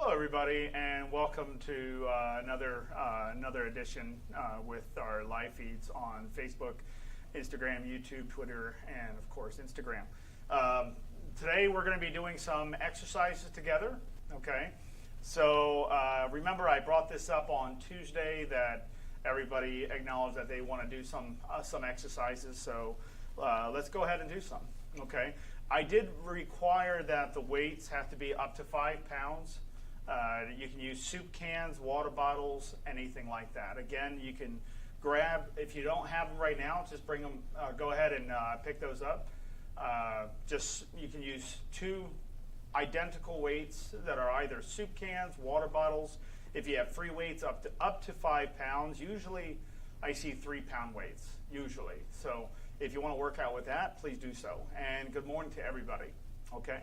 Hello, everybody, and welcome to another edition with our live feeds on Facebook, Instagram, YouTube, Twitter, and of course Instagram. Today we're going to be doing some exercises together. Okay, so remember I brought this up on Tuesday that everybody acknowledged that they want to do some exercises. So let's go ahead and do some. Okay, I did require that the weights have to be up to 5 pounds. You can use soup cans, water bottles, anything like that. Again, you can grab, if you don't have them right now, just bring them, go ahead and pick those up. You can use 2 identical weights that are either soup cans, water bottles. If you have free weights up to 5 pounds, usually I see 3-pound weights, usually. So if you want to work out with that, please do so. And good morning to everybody, okay?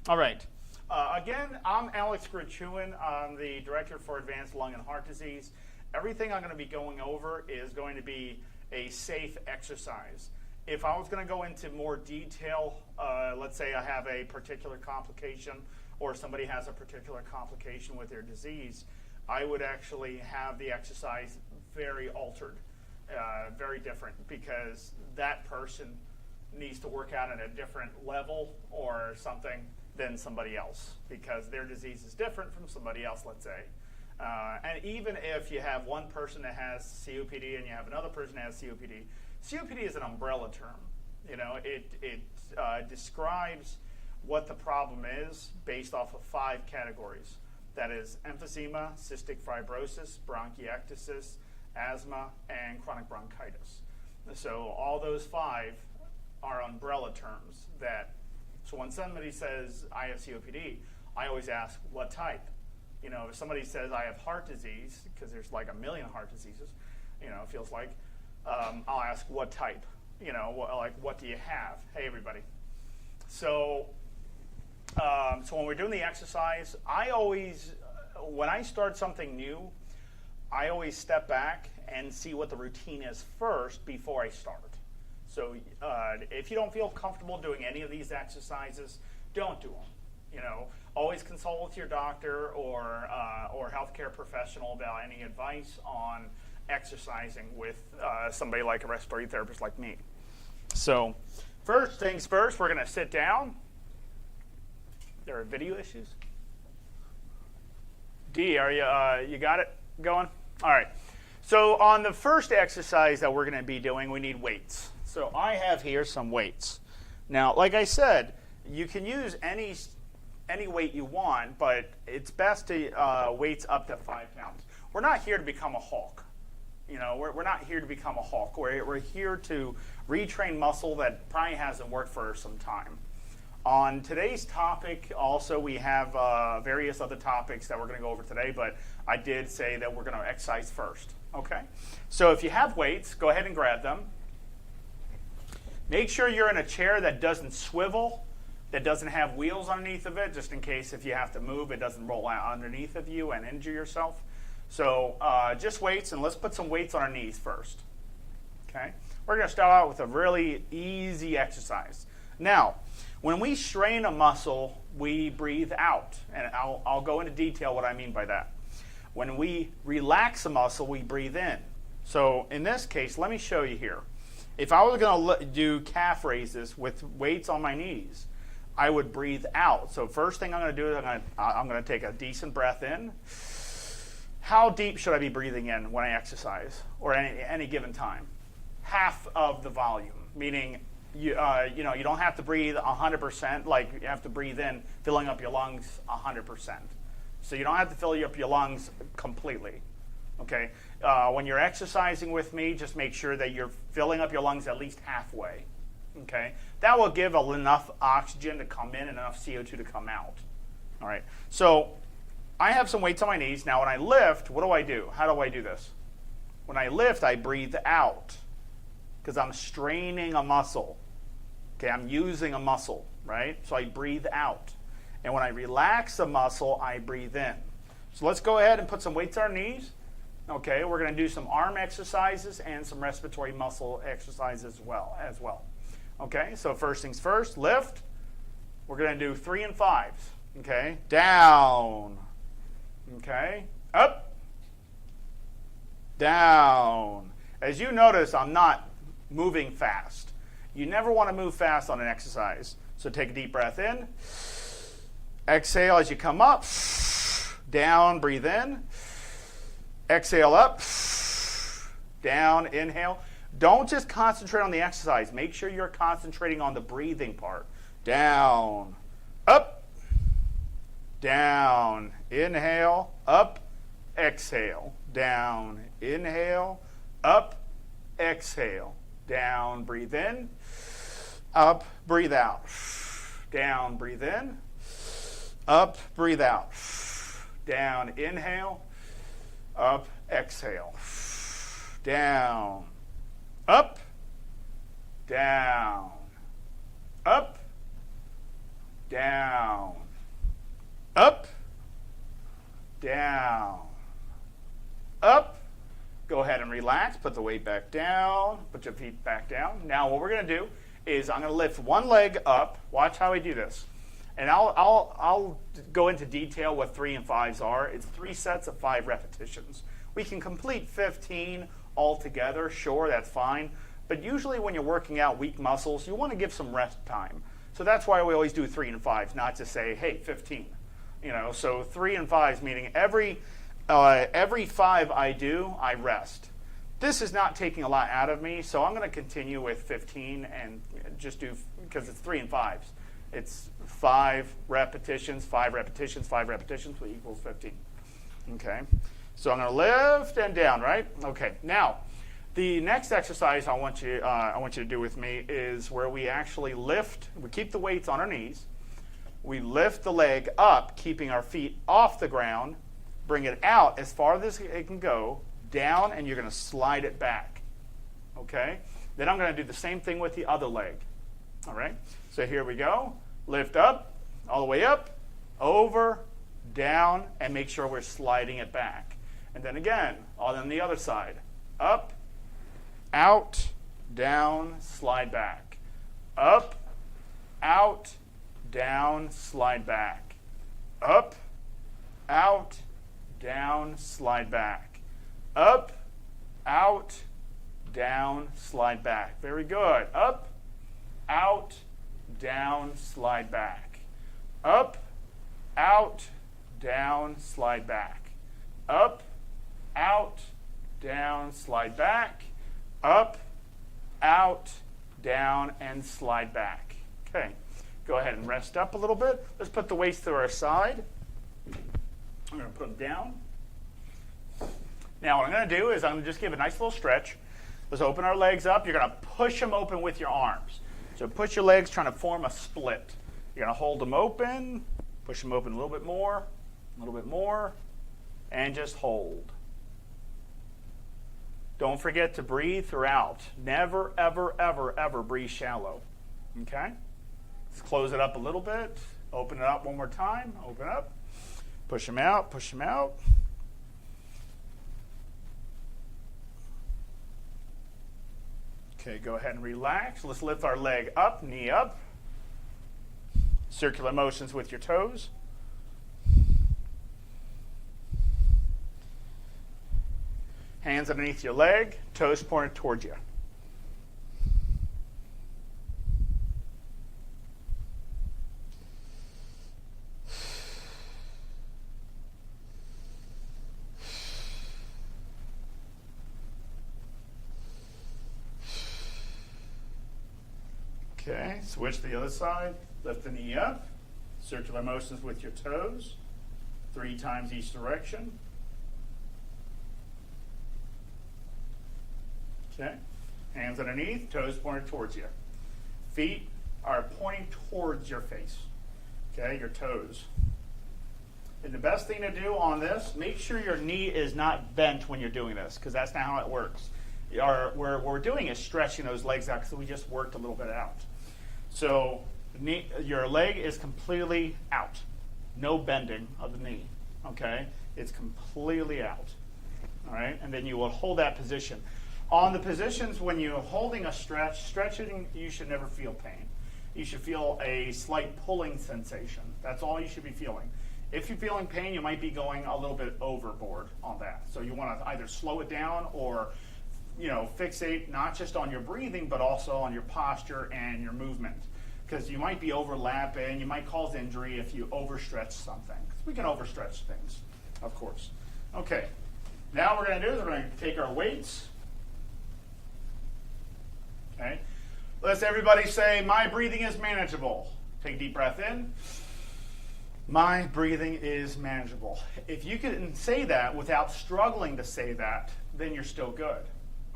All right. Again, I'm Alex Grichuhin. I'm the Director for Advanced Lung and Heart Disease. Everything I'm going to be going over is going to be a safe exercise. If I was going to go into more detail, let's say I have a particular complication or somebody has a particular complication with their disease, I would actually have the exercise very altered, very different, because that person needs to work out at a different level or something than somebody else, because their disease is different from somebody else, let's say. And even if you have one person that has COPD and you have another person that has COPD, COPD is an umbrella term. You know, it describes what the problem is based off of 5 categories. That is emphysema, cystic fibrosis, bronchiectasis, asthma, and chronic bronchitis. So all those 5 are umbrella terms that. So when somebody says, I have COPD, I always ask, what type? You know, if somebody says, I have heart disease, because there's like 1 million heart diseases, you know, it feels like, I'll ask, what type? You know, what do you have? Hey, everybody. So, so when we're doing the exercise, when I start something new, I always step back and see what the routine is first before I start. So if you don't feel comfortable doing any of these exercises, don't do them. You know, always consult with your doctor or healthcare professional about any advice on exercising with somebody like a respiratory therapist like me. So first things first, we're going to sit down. There are video issues. D, are you got it going? All right. So on the first exercise that we're going to be doing, we need weights. So I have here some weights. Now, like I said, you can use any weight you want, but it's best to weights up to 5 pounds. We're not here to become a Hulk. You know, we're not here to become a Hulk. We're here to retrain muscle that probably hasn't worked for some time. On today's topic, also, we have various other topics that we're going to go over today, but I did say that we're going to exercise first. Okay? So if you have weights, go ahead and grab them. Make sure you're in a chair that doesn't swivel, that doesn't have wheels underneath of it, just in case if you have to move, it doesn't roll out underneath of you and injure yourself. So just weights, and let's put some weights on our knees first. Okay? We're going to start out with a really easy exercise. Now, when we strain a muscle, we breathe out, and I'll go into detail what I mean by that. When we relax a muscle, we breathe in. So in this case, let me show you here. If I was going to do calf raises with weights on my knees, I would breathe out. So first thing I'm going to do is I'm going to take a decent breath in. How deep should I be breathing in when I exercise or any given time? Half of the volume, meaning you don't have to breathe 100%. Like you have to breathe in, filling up your lungs 100%. So you don't have to fill up your lungs completely. Okay, when you're exercising with me, just make sure that you're filling up your lungs at least halfway. Okay, that will give enough oxygen to come in and enough CO2 to come out. All right, so I have some weights on my knees. Now when I lift, what do? How do I do this? When I lift, I breathe out because I'm straining a muscle. Okay, I'm using a muscle, right? So I breathe out. And when I relax a muscle, I breathe in. So let's go ahead and put some weights on our knees. Okay, we're going to do some arm exercises and some respiratory muscle exercises as well. Okay, so first things first, lift. We're going to do 3 and 5s. Okay, down, Okay, up, down. As you notice, I'm not moving fast. You never want to move fast on an exercise. So take a deep breath in. Exhale as you come up. Down, breathe in. Exhale up. Down, inhale. Don't just concentrate on the exercise. Make sure you're concentrating on the breathing part. Down, up, down. Inhale, up, exhale. Down, inhale, up, exhale. Down, breathe in. Up, breathe out. Down, breathe in. Up, breathe out. Down, inhale. Up, exhale. Down. Up. Down. Up. Down. Up. Down. Up. Go ahead and relax. Put the weight back down. Put your feet back down. Now what we're going to do is I'm going to lift one leg up. Watch how I do this. And I'll go into detail what 3 and 5s are. It's 3 sets of 5 repetitions. We can complete 15 altogether. Sure, that's fine. But usually when you're working out weak muscles, you want to give some rest time. So that's why we always do 3 and 5s, not to say, hey, 15. So 3 and 5s, meaning every 5 I do, I rest. This is not taking a lot out of me, so I'm going to continue with 15 and just do, because it's 3 and 5s. It's 5 repetitions, 5 repetitions, 5 repetitions, which equals 15. Okay, so I'm going to lift and down, right? Okay, now the next exercise I want you to do with me is where we actually lift. We keep the weights on our knees. We lift the leg up, keeping our feet off the ground. Bring it out as far as it can go, down, and you're going to slide it back. Okay? Then I'm going to do the same thing with the other leg. All right? So here we go. Lift up, all the way up, over, down, and make sure we're sliding it back. And then again, on the other side. Up, out, down, slide back. Up, out, down, slide back. Up, out, down, slide back. Up, out, down, slide back. Very good. Up, out, down, slide back. Up, out, down, slide back. Up, out, down, slide back. Up, out, down, and slide back. Okay. Go ahead and rest up a little bit. Let's put the weights to our side. I'm going to put them down. Now what I'm going to do is I'm going to just give a nice little stretch. Let's open our legs up. You're going to push them open with your arms. So push your legs, trying to form a split. You're going to hold them open, push them open a little bit more, and just hold. Don't forget to breathe throughout. Never, ever, ever, ever breathe shallow. Okay? Let's close it up a little bit. Open it up one more time. Open up. Push them out, push them out. Okay, go ahead and relax. Let's lift our leg up, knee up. Circular motions with your toes. Hands underneath your leg, toes pointed towards you. Okay, switch to the other side. Lift the knee up. Circular motions with your toes. 3 times each direction. Okay, hands underneath, toes pointed towards you. Feet are pointing towards your face. Okay, your toes. And the best thing to do on this, make sure your knee is not bent when you're doing this, because that's not how it works. What we're doing is stretching those legs out, because we just worked a little bit out. So your leg is completely out. No bending of the knee. Okay? It's completely out. All right? And then you will hold that position. On the positions when you're holding a stretching, you should never feel pain. You should feel a slight pulling sensation. That's all you should be feeling. If you're feeling pain, you might be going a little bit overboard on that. So you want to either slow it down or fixate not just on your breathing, but also on your posture and your movement. Because you might be overlapping, you might cause injury if you overstretch something. Because we can overstretch things, of course. Okay, now what we're going to do is we're going to take our weights. Okay, let's everybody say, my breathing is manageable. Take a deep breath in. My breathing is manageable. If you can say that without struggling to say that, then you're still good.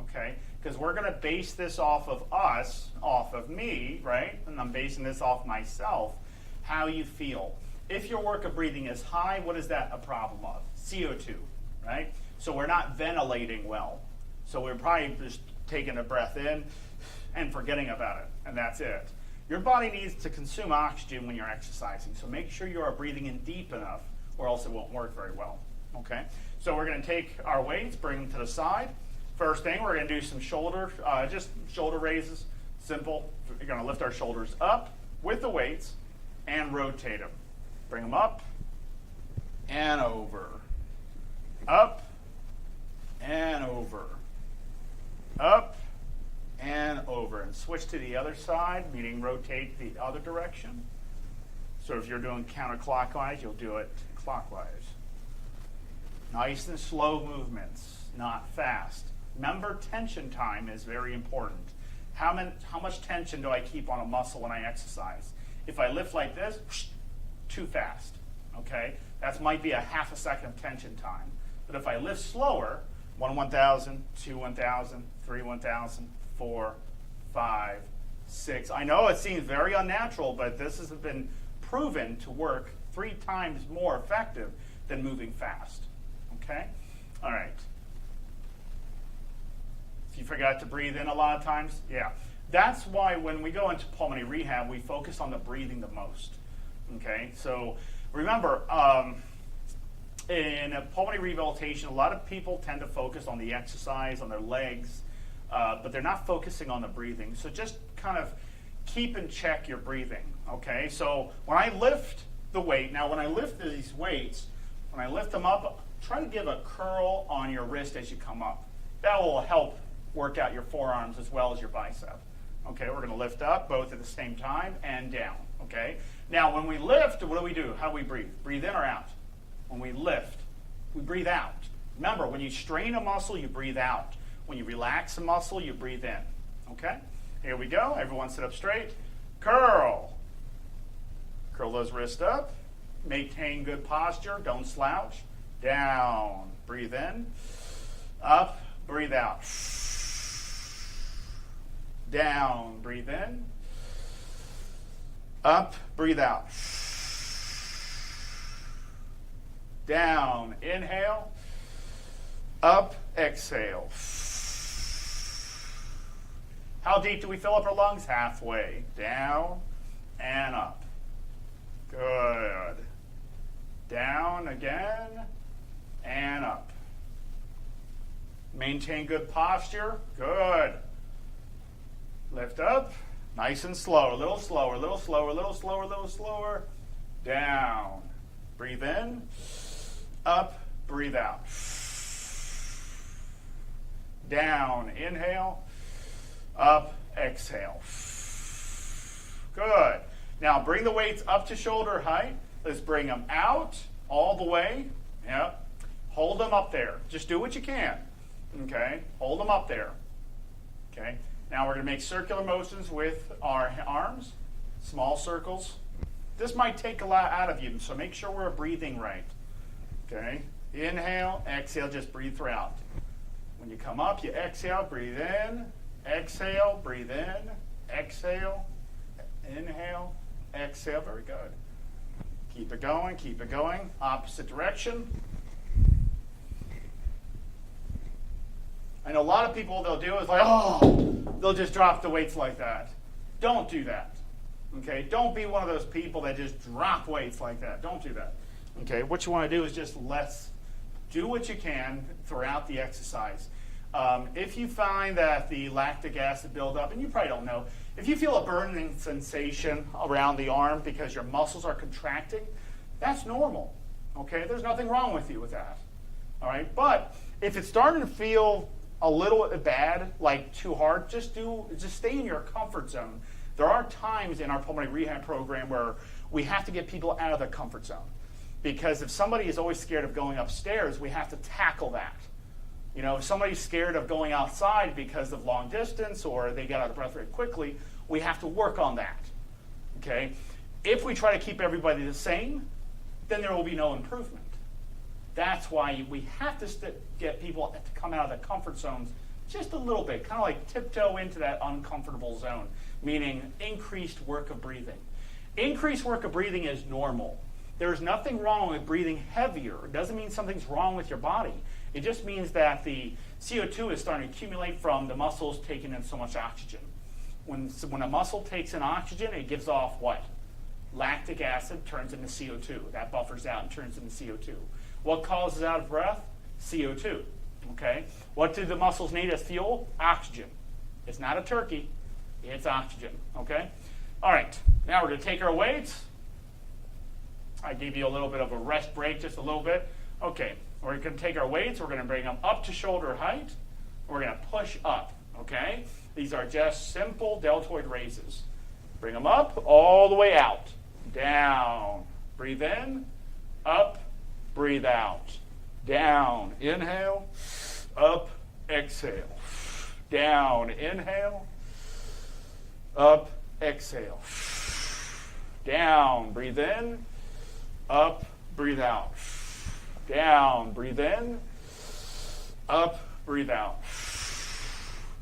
Okay? Because we're going to base this off of us, off of me, right? And I'm basing this off myself, how you feel. If your work of breathing is high, what is that a problem of? CO2, right? So we're not ventilating well. So we're probably just taking a breath in and forgetting about it, and that's it. Your body needs to consume oxygen when you're exercising, so make sure you are breathing in deep enough, or else it won't work very well. Okay? So we're going to take our weights, bring them to the side. First thing, we're going to do some just shoulder raises. Simple. We're going to lift our shoulders up with the weights and rotate them. Bring them up and over. Up and over. Up and over. And switch to the other side, meaning rotate the other direction. So if you're doing counterclockwise, you'll do it clockwise. Nice and slow movements, not fast. Remember, tension time is very important. How much tension do I keep on a muscle when I exercise? If I lift like this, too fast, okay? That might be a half a second of tension time. But if I lift slower, 1 1,000, 2 1,000, 3 1,000, 4, 5, 6. I know it seems very unnatural, but this has been proven to work 3 times more effective than moving fast, okay? All right. You forgot to breathe in a lot of times? Yeah. That's why when we go into pulmonary rehab, we focus on the breathing the most. Okay? So remember, in pulmonary rehabilitation, a lot of people tend to focus on the exercise, on their legs, but they're not focusing on the breathing. So just kind of keep in check your breathing. Okay? So when I lift the weight, now when I lift these weights, when I lift them up, try to give a curl on your wrist as you come up. That will help work out your forearms as well as your bicep. Okay, we're going to lift up both at the same time and down. Okay, now when we lift, what do? How do we breathe? Breathe in or out? When we lift, we breathe out. Remember, when you strain a muscle, you breathe out. When you relax a muscle, you breathe in. Okay, here we go. Everyone sit up straight. Curl. Curl those wrists up. Maintain good posture. Don't slouch. Down. Breathe in. Up. Breathe out. Down, breathe in. Up, breathe out. Down, inhale. Up, exhale. How deep do we fill up our lungs? Halfway. Down and up. Good. Down again and up. Maintain good posture. Good. Lift up, nice and slow, a little slower, a little slower, a little slower, a little slower. Down. Breathe in. Up, breathe out. Down, inhale. Up, exhale. Good. Now bring the weights up to shoulder height. Let's bring them out all the way. Yep. Hold them up there. Just do what you can. Okay? Hold them up there. Okay? Now we're going to make circular motions with our arms, small circles. This might take a lot out of you, so make sure we're breathing right. Okay? Inhale, exhale, just breathe throughout. When you come up, you exhale, breathe in, exhale, breathe in, exhale, inhale, exhale. Very good. Keep it going, keep it going. Opposite direction. I know a lot of people, they'll do is like, they'll just drop the weights like that. Don't do that. Okay? Don't be one of those people that just drop weights like that. Don't do that. Okay? What you want to do is just do what you can throughout the exercise. If you find that the lactic acid buildup, and you probably don't know, if you feel a burning sensation around the arm because your muscles are contracting, that's normal. Okay, there's nothing wrong with you with that. All right, but if it's starting to feel a little bad, like too hard, just stay in your comfort zone. There are times in our pulmonary rehab program where we have to get people out of their comfort zone. Because if somebody is always scared of going upstairs, we have to tackle that. You know, if somebody's scared of going outside because of long distance or they get out of breath very quickly, we have to work on that. Okay? If we try to keep everybody the same, then there will be no improvement. That's why we have to get people to come out of the comfort zones just a little bit, kind of like tiptoe into that uncomfortable zone, meaning increased work of breathing. Increased work of breathing is normal. There's nothing wrong with breathing heavier. It doesn't mean something's wrong with your body. It just means that the CO2 is starting to accumulate from the muscles taking in so much oxygen. When a muscle takes in oxygen, it gives off what? Lactic acid turns into CO2. That buffers out and turns into CO2. What causes out of breath? CO2. Okay? What do the muscles need as fuel? Oxygen. It's not a turkey. It's oxygen. Okay? All right. Now we're going to take our weights. I gave you a little bit of a rest break, just a little bit. Okay, we're going to take our weights. We're going to bring them up to shoulder height. We're going to push up, okay? These are just simple deltoid raises. Bring them up, all the way out. Down. Breathe in. Up. Breathe out. Down. Inhale. Up. Exhale. Down. Inhale. Up. Exhale. Down. Breathe in. Up, breathe out. Down, breathe in. Up, breathe out.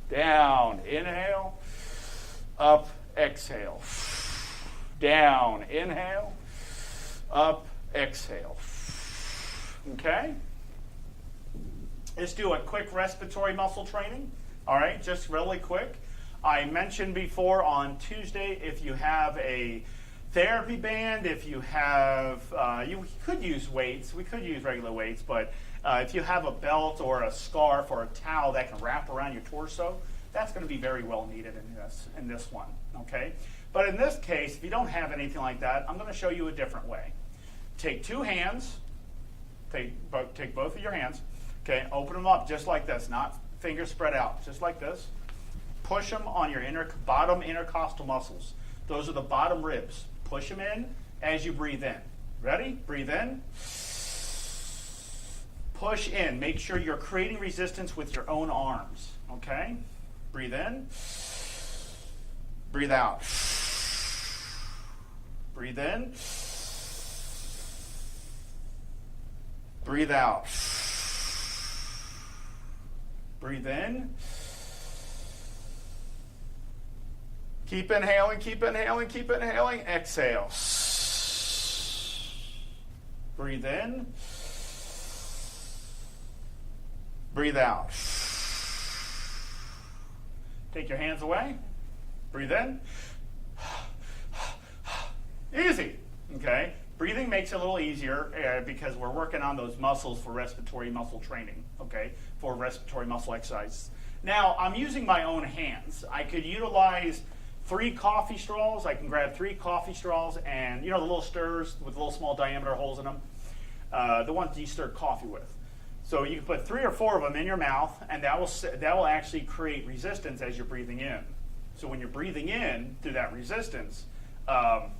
Down, inhale. Up, exhale. Down, inhale. Up, exhale. Okay? Let's do a quick respiratory muscle training. All right, just really quick. I mentioned before on Tuesday, if you have a therapy band, if you have, you could use weights. We could use regular weights, but if you have a belt or a scarf or a towel that can wrap around your torso, that's going to be very well needed in this one. Okay, but in this case, if you don't have anything like that, I'm going to show you a different way. Take two hands. Take both of your hands. Okay, open them up just like this, not fingers spread out, just like this. Push them on your bottom intercostal muscles. Those are the bottom ribs. Push them in as you breathe in. Ready? Breathe in. Push in. Make sure you're creating resistance with your own arms. Okay? Breathe in. Breathe out. Breathe in. Breathe out. Breathe in. Keep inhaling, keep inhaling, keep inhaling. Exhale. Breathe in. Breathe out. Take your hands away. Breathe in. Easy. Okay? Breathing makes it a little easier because we're working on those muscles for respiratory muscle training, okay, for respiratory muscle exercises. Now, I'm using my own hands. I could utilize 3 coffee straws. I can grab 3 coffee straws and, you know, the little stirrers with little small diameter holes in them, the ones you stir coffee with. So you can put 3 or 4 of them in your mouth, and that will actually create resistance as you're breathing in. So when you're breathing in through that resistance, the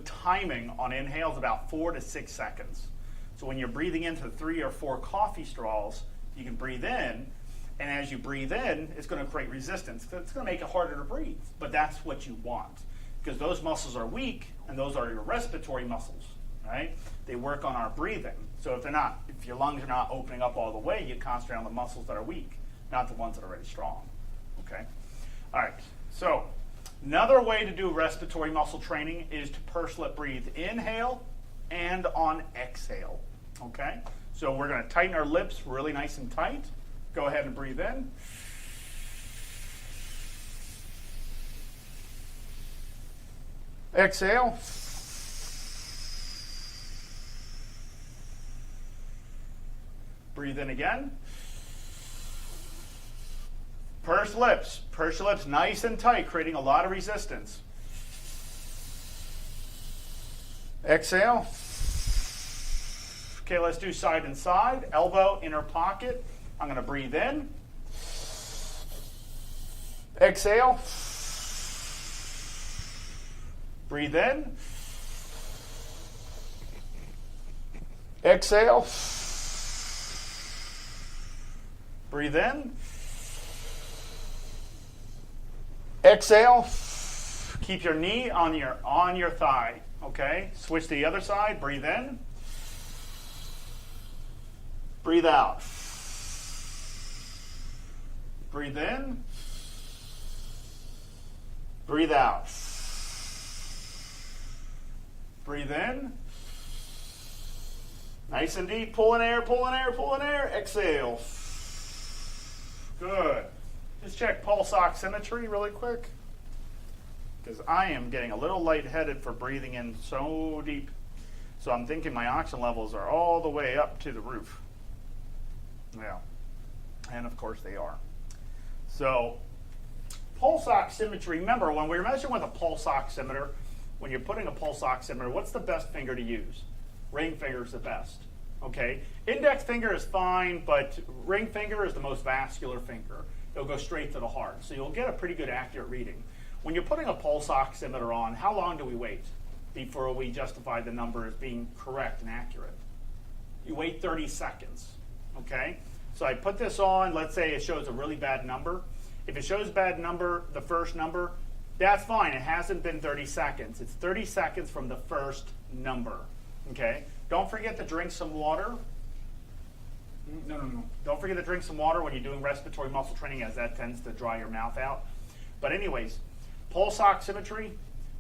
timing on inhale is about 4 to 6 seconds. So when you're breathing into 3 or 4 coffee straws, you can breathe in, and as you breathe in, it's going to create resistance. It's going to make it harder to breathe, but that's what you want because those muscles are weak, and those are your respiratory muscles, right? They work on our breathing. So if your lungs are not opening up all the way, you concentrate on the muscles that are weak, not the ones that are already strong, okay? All right, so another way to do respiratory muscle training is to purse lip breathe. Inhale and on exhale, okay? So we're going to tighten our lips really nice and tight. Go ahead and breathe in. Exhale. Breathe in again. Purse lips. Purse your lips nice and tight, creating a lot of resistance. Exhale. Okay, let's do side and side. Elbow, inner pocket. I'm going to breathe in. Exhale. Breathe in. Exhale. Breathe in. Exhale. Keep your knee on your thigh. Okay? Switch to the other side. Breathe in. Breathe out. Breathe in. Breathe out. Breathe in. Nice and deep. Pull in air, pull in air, pull in air. Exhale. Good. Just check pulse oximetry really quick, because I am getting a little lightheaded for breathing in so deep. So I'm thinking my oxygen levels are all the way up to the roof. Yeah. And of course they are. So pulse oximetry, remember when we're measuring with a pulse oximeter, when you're putting a pulse oximeter, what's the best finger to use? Ring finger is the best. Okay? Index finger is fine, but ring finger is the most vascular finger. It'll go straight to the heart. So you'll get a pretty good accurate reading. When you're putting a pulse oximeter on, how long do we wait before we justify the number as being correct and accurate? You wait 30 seconds. Okay? So I put this on, let's say it shows a really bad number. If it shows a bad number, the first number, that's fine. It hasn't been 30 seconds. It's 30 seconds from the first number. Okay? Don't forget to drink some water. No. Don't forget to drink some water when you're doing respiratory muscle training, as that tends to dry your mouth out. But anyways, pulse oximetry,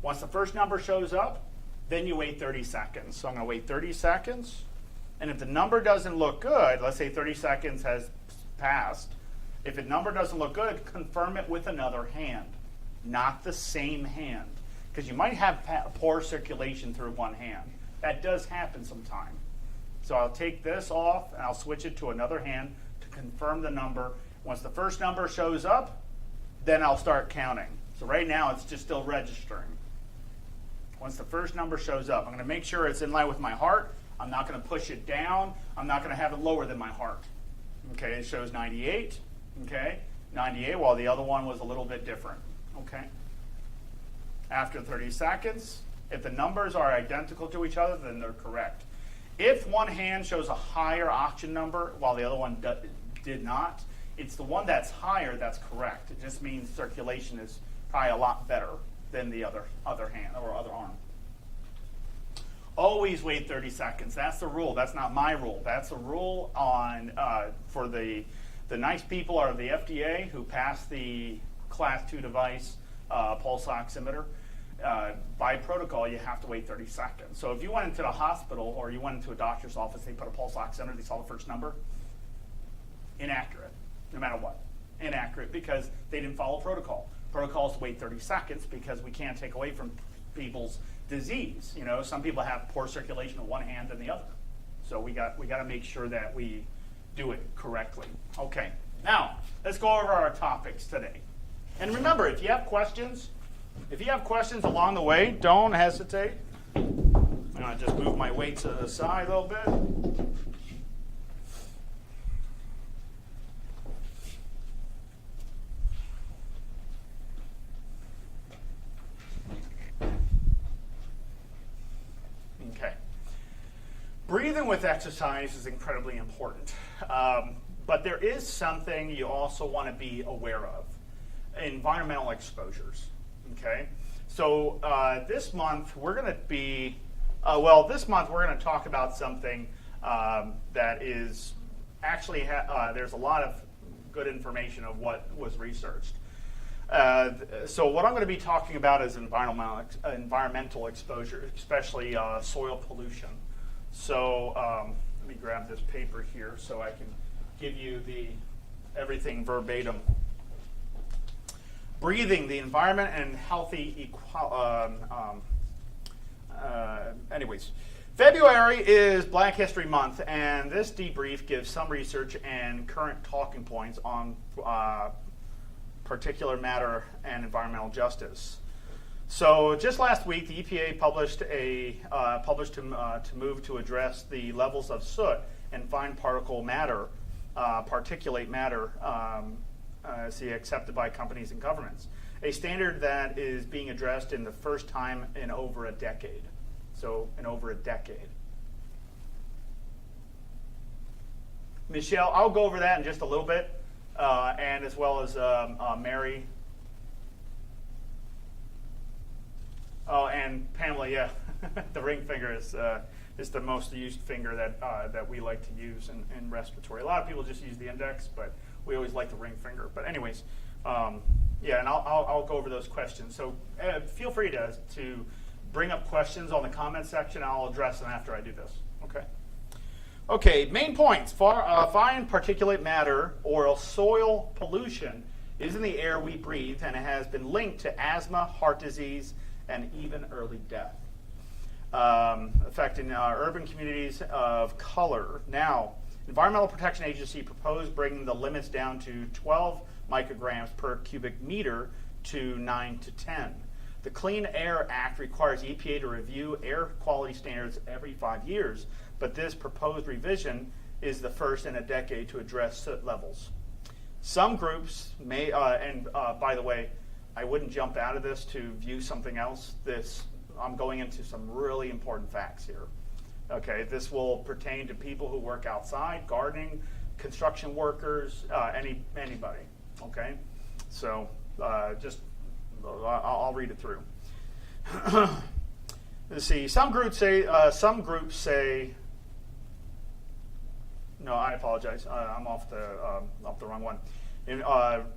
once the first number shows up, then you wait 30 seconds. So I'm going to wait 30 seconds. And if the number doesn't look good, let's say 30 seconds has passed, if the number doesn't look good, confirm it with another hand, not the same hand. Because you might have poor circulation through one hand. That does happen sometime. So I'll take this off and I'll switch it to another hand to confirm the number. Once the first number shows up, then I'll start counting. So right now it's just still registering. Once the first number shows up, I'm going to make sure it's in line with my heart. I'm not going to push it down. I'm not going to have it lower than my heart. Okay, it shows 98. Okay, 98, while the other one was a little bit different. Okay. After 30 seconds, if the numbers are identical to each other, then they're correct. If one hand shows a higher oxygen number while the other one did not, it's the one that's higher that's correct. It just means circulation is probably a lot better than the other hand or other arm. Always wait 30 seconds. That's the rule. That's not my rule. That's a rule on for the nice people are the FDA who passed the Class 2 device pulse oximeter. By protocol, you have to wait 30 seconds. So if you went into the hospital or you went into a doctor's office, they put a pulse oximeter, they saw the first number, inaccurate, no matter what. Inaccurate because they didn't follow protocol. Protocol is to wait 30 seconds because we can't take away from people's disease. You know, some people have poor circulation in one hand than the other. So we got to make sure that we do it correctly. Okay, now let's go over our topics today. And remember, if you have questions along the way, don't hesitate. I'm going to just move my weight to the side a little bit. Okay. Breathing with exercise is incredibly important. But there is something you also want to be aware of. Environmental exposures. Okay, so this month we're going to talk about something that is actually there's a lot of good information of what was researched. So what I'm going to be talking about is environmental exposure, especially soil pollution. So let me grab this paper here so I can give you everything verbatim. Breathing, the environment, and healthy anyways. February is Black History Month, and this debrief gives some research and current talking points on particular matter and environmental justice. So just last week, the EPA published to move to address the levels of soot and fine particulate matter, accepted by companies and governments. A standard that is being addressed in the first time in over a decade. So in over a decade. Michelle, I'll go over that in just a little bit, and as well as Mary. Oh, and Pamela, yeah. The ring finger is the most used finger that we like to use in respiratory. A lot of people just use the index, but we always like the ring finger. But anyways, yeah, and I'll go over those questions. So feel free to bring up questions on the comment section. I'll address them after I do this. Okay. Okay, main points. Fine particulate matter or soil pollution is in the air we breathe, and it has been linked to asthma, heart disease, and even early death, affecting urban communities of color. Now, Environmental Protection Agency proposed bringing the limits down to 12 micrograms per cubic meter to 9 to 10. The Clean Air Act requires EPA to review air quality standards every 5 years, but this proposed revision is the first in a decade to address soot levels. Some groups may, by the way, I wouldn't jump out of this to view something else. I'm going into some really important facts here. Okay, this will pertain to people who work outside, gardening, construction workers, anybody. Okay, so I'll read it through. Let's see. Some groups say. No, I apologize. I'm off the wrong one.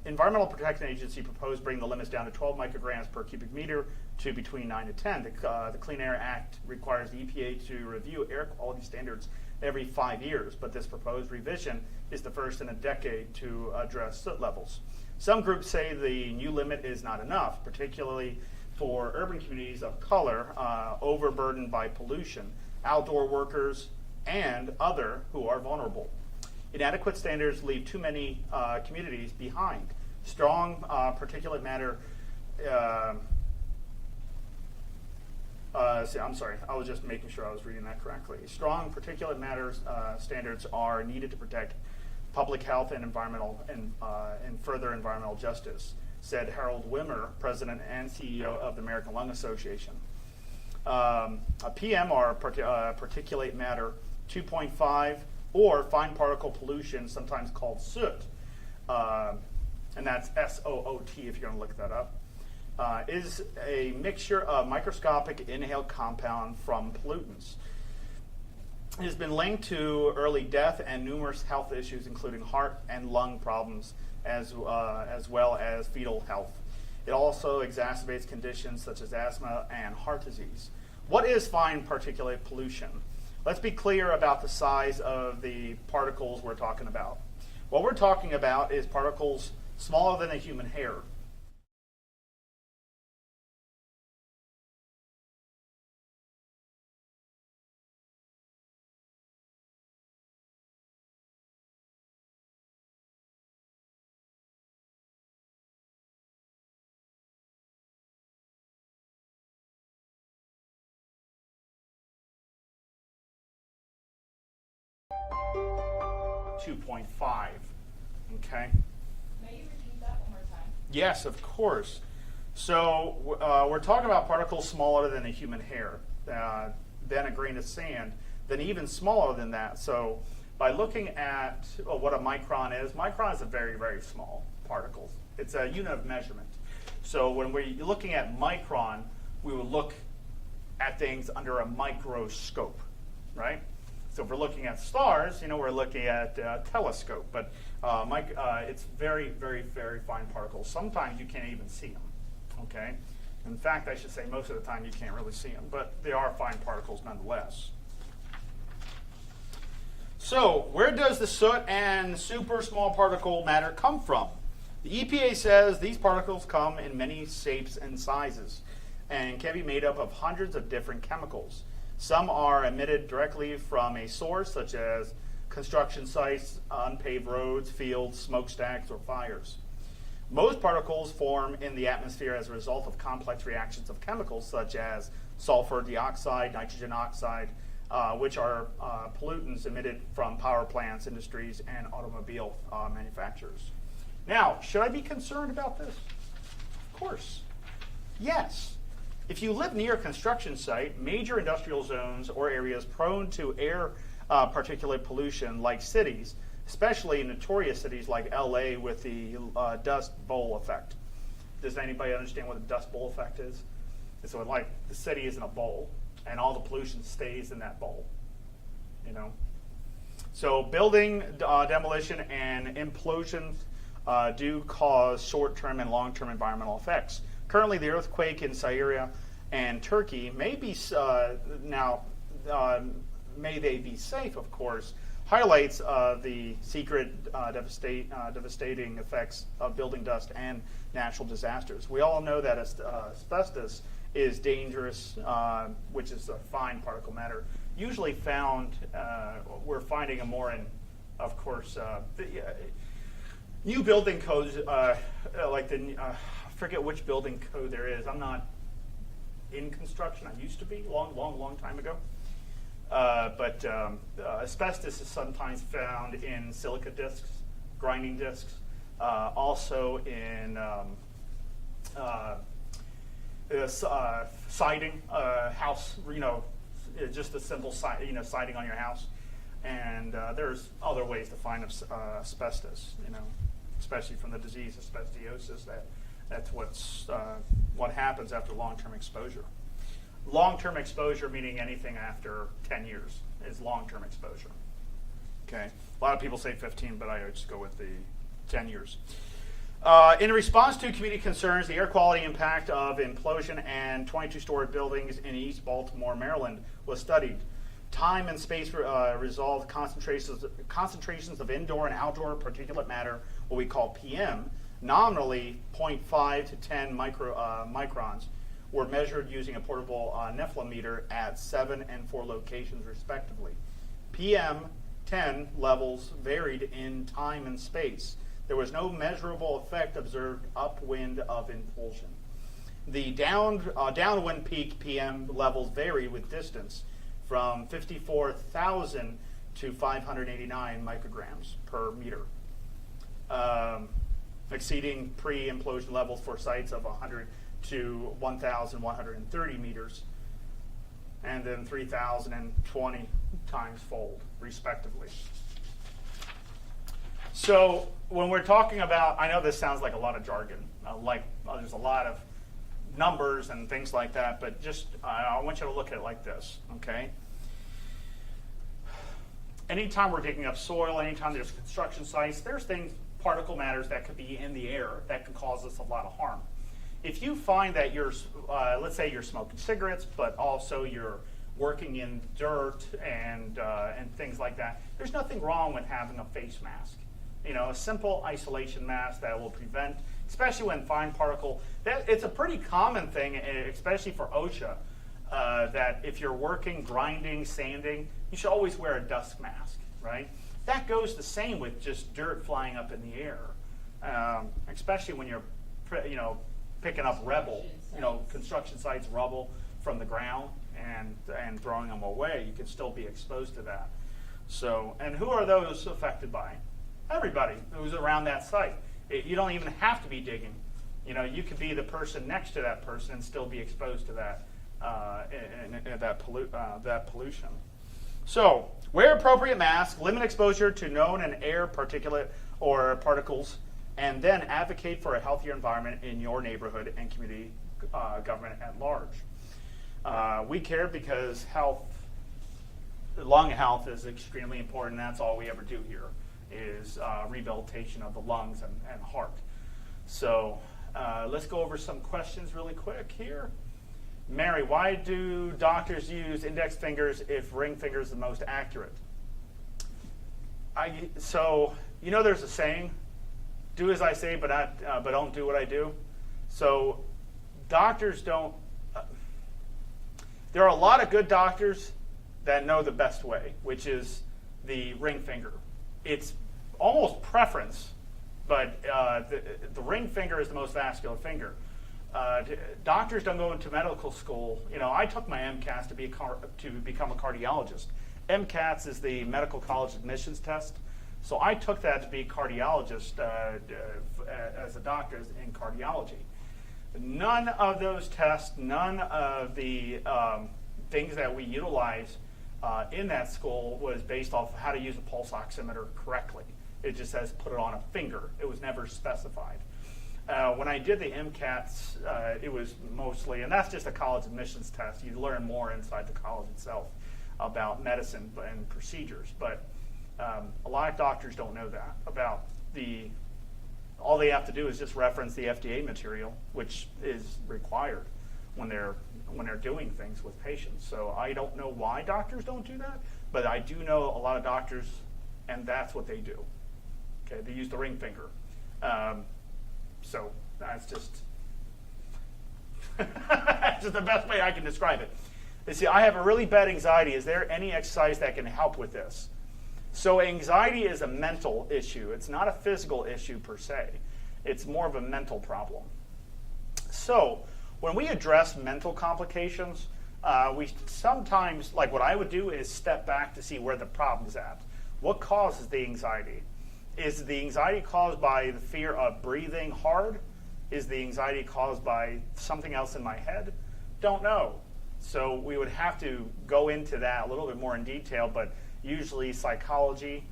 Environmental Protection Agency proposed bringing the limits down to 12 micrograms per cubic meter to between 9 to 10. The Clean Air Act requires the EPA to review air quality standards every 5 years, but this proposed revision is the first in a decade to address soot levels. Some groups say the new limit is not enough, particularly for urban communities of color overburdened by pollution, outdoor workers, and other who are vulnerable. Inadequate standards leave too many communities behind. Strong particulate matter. I'm sorry. I was just making sure I was reading that correctly. Strong particulate matter standards are needed to protect public health and environmental and further environmental justice, said Harold Wimmer, president and CEO of the American Lung Association. A PMR, particulate matter 2.5, or fine particle pollution, sometimes called soot, and that's SOOT if you're going to look that up, is a mixture of microscopic inhaled compound from pollutants. It has been linked to early death and numerous health issues, including heart and lung problems, as well as fetal health. It also exacerbates conditions such as asthma and heart disease. What is fine particulate pollution? Let's be clear about the size of the particles we're talking about. What we're talking about is particles smaller than a human hair. .5. Okay. May you repeat that one more time? Yes, of course. So we're talking about particles smaller than a human hair, then a grain of sand, then even smaller than that. So by looking at what a micron is a very, very small particle. It's a unit of measurement. So when we're looking at micron, we will look at things under a microscope, right? So if we're looking at stars, we're looking at a telescope, but it's very, very, very fine particles. Sometimes you can't even see them, okay? In fact, I should say most of the time you can't really see them, but they are fine particles nonetheless. So where does the soot and super small particle matter come from? The EPA says these particles come in many shapes and sizes and can be made up of hundreds of different chemicals. Some are emitted directly from a source, such as construction sites, unpaved roads, fields, smokestacks, or fires. Most particles form in the atmosphere as a result of complex reactions of chemicals such as sulfur dioxide, nitrogen oxide, which are pollutants emitted from power plants, industries, and automobile manufacturers. Now, should I be concerned about this? Of course. Yes. If you live near a construction site, major industrial zones, or areas prone to air particulate pollution like cities, especially notorious cities like LA with the dust bowl effect. Does anybody understand what the dust bowl effect is? So like the city is in a bowl and all the pollution stays in that bowl, So building demolition and implosions do cause short-term and long-term environmental effects. Currently, the earthquake in Syria and Turkey may be may they be safe, of course, highlights the secret devastating effects of building dust and natural disasters. We all know that asbestos is dangerous, which is a fine particle matter, usually found, we're finding it more in, of course, new building codes, like I forget which building code there is. I'm not in construction. I used to be, long time ago. But asbestos is sometimes found in silica discs, grinding discs, also in siding, house, just a simple siding on your house. And there's other ways to find asbestos, especially from the disease asbestosis. That's what happens after long-term exposure. Long-term exposure, meaning anything after 10 years, is long-term exposure. Okay, a lot of people say 15, but I just go with the 10 years. In response to community concerns, the air quality impact of implosion and 22-story buildings in East Baltimore, Maryland, was studied. Time and space resolved concentrations of indoor and outdoor particulate matter, what we call PM, nominally 0.5 to 10 microns, were measured using a portable nephelometer at 7 and 4 locations, respectively. PM10 levels varied in time and space. There was no measurable effect observed upwind of impulsion. The downwind peak PM levels varied with distance from 54,000 to 589 micrograms per meter, exceeding pre-implosion levels for sites of 100 to 1,130 meters, and then 3,020 times fold, respectively. So when we're talking about, I know this sounds like a lot of jargon, there's a lot of numbers and things like that, but just I want you to look at it like this, okay? Anytime we're digging up soil, anytime there's construction sites, there's particle matters that could be in the air that can cause us a lot of harm. If you find that you're, let's say you're smoking cigarettes, but also you're working in dirt and things like that, there's nothing wrong with having a face mask. A simple isolation mask that will prevent, especially when fine particle, it's a pretty common thing, especially for OSHA, that if you're working, grinding, sanding, you should always wear a dust mask, right? That goes the same with just dirt flying up in the air, especially when you're, picking up construction sites, rubble from the ground and throwing them away. You can still be exposed to that. So, and who are those affected by? Everybody who's around that site. You don't even have to be digging. You could be the person next to that person and still be exposed to that that pollution. So, wear appropriate masks, limit exposure to known and air particulate or particles, and then advocate for a healthier environment in your neighborhood and community government at large. We care because lung health is extremely important. That's all we ever do here is rehabilitation of the lungs and heart. So let's go over some questions really quick here. Mary, why do doctors use index fingers if ring finger is the most accurate? There's a saying, do as I say, but don't do what I do. So doctors don't, there are a lot of good doctors that know the best way, which is the ring finger. It's almost preference But the ring finger is the most vascular finger. Doctors don't go into medical school. I took my MCATs to become a cardiologist. MCATs is the medical college admissions test. So I took that to be a cardiologist as a doctor in cardiology. None of those tests, none of the things that we utilize in that school was based off of how to use a pulse oximeter correctly. It just says put it on a finger. It was never specified. When I did the MCATs, it was mostly, and that's just a college admissions test. You learn more inside the college itself about medicine and procedures. But a lot of doctors don't know that about all they have to do is just reference the FDA material, which is required when they're doing things with patients. So I don't know why doctors don't do that, but I do know a lot of doctors, and that's what they do. Okay, they use the ring finger. So that's just that's just the best way I can describe it. You see, I have a really bad anxiety. Is there any exercise that can help with this? So anxiety is a mental issue. It's not a physical issue per se. It's more of a mental problem. So when we address mental complications, we sometimes, like what I would do is step back to see where the problem's at. What causes the anxiety? Is the anxiety caused by the fear of breathing hard? Is the anxiety caused by something else in my head? Don't know. So we would have to go into that a little bit more in detail, but usually psychology,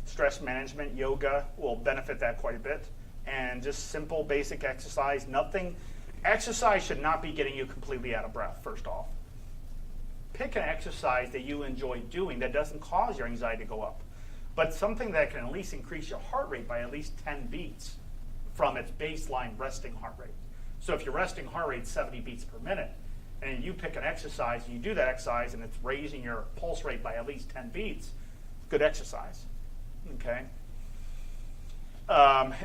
stress management, yoga will benefit that quite a bit. And just simple, basic exercise. Exercise should not be getting you completely out of breath, first off. Pick an exercise that you enjoy doing that doesn't cause your anxiety to go up, but something that can at least increase your heart rate by at least 10 beats from its baseline resting heart rate. So if your resting heart rate is 70 beats per minute, and you pick an exercise, and you do that exercise, and it's raising your pulse rate by at least 10 beats, good exercise. Okay.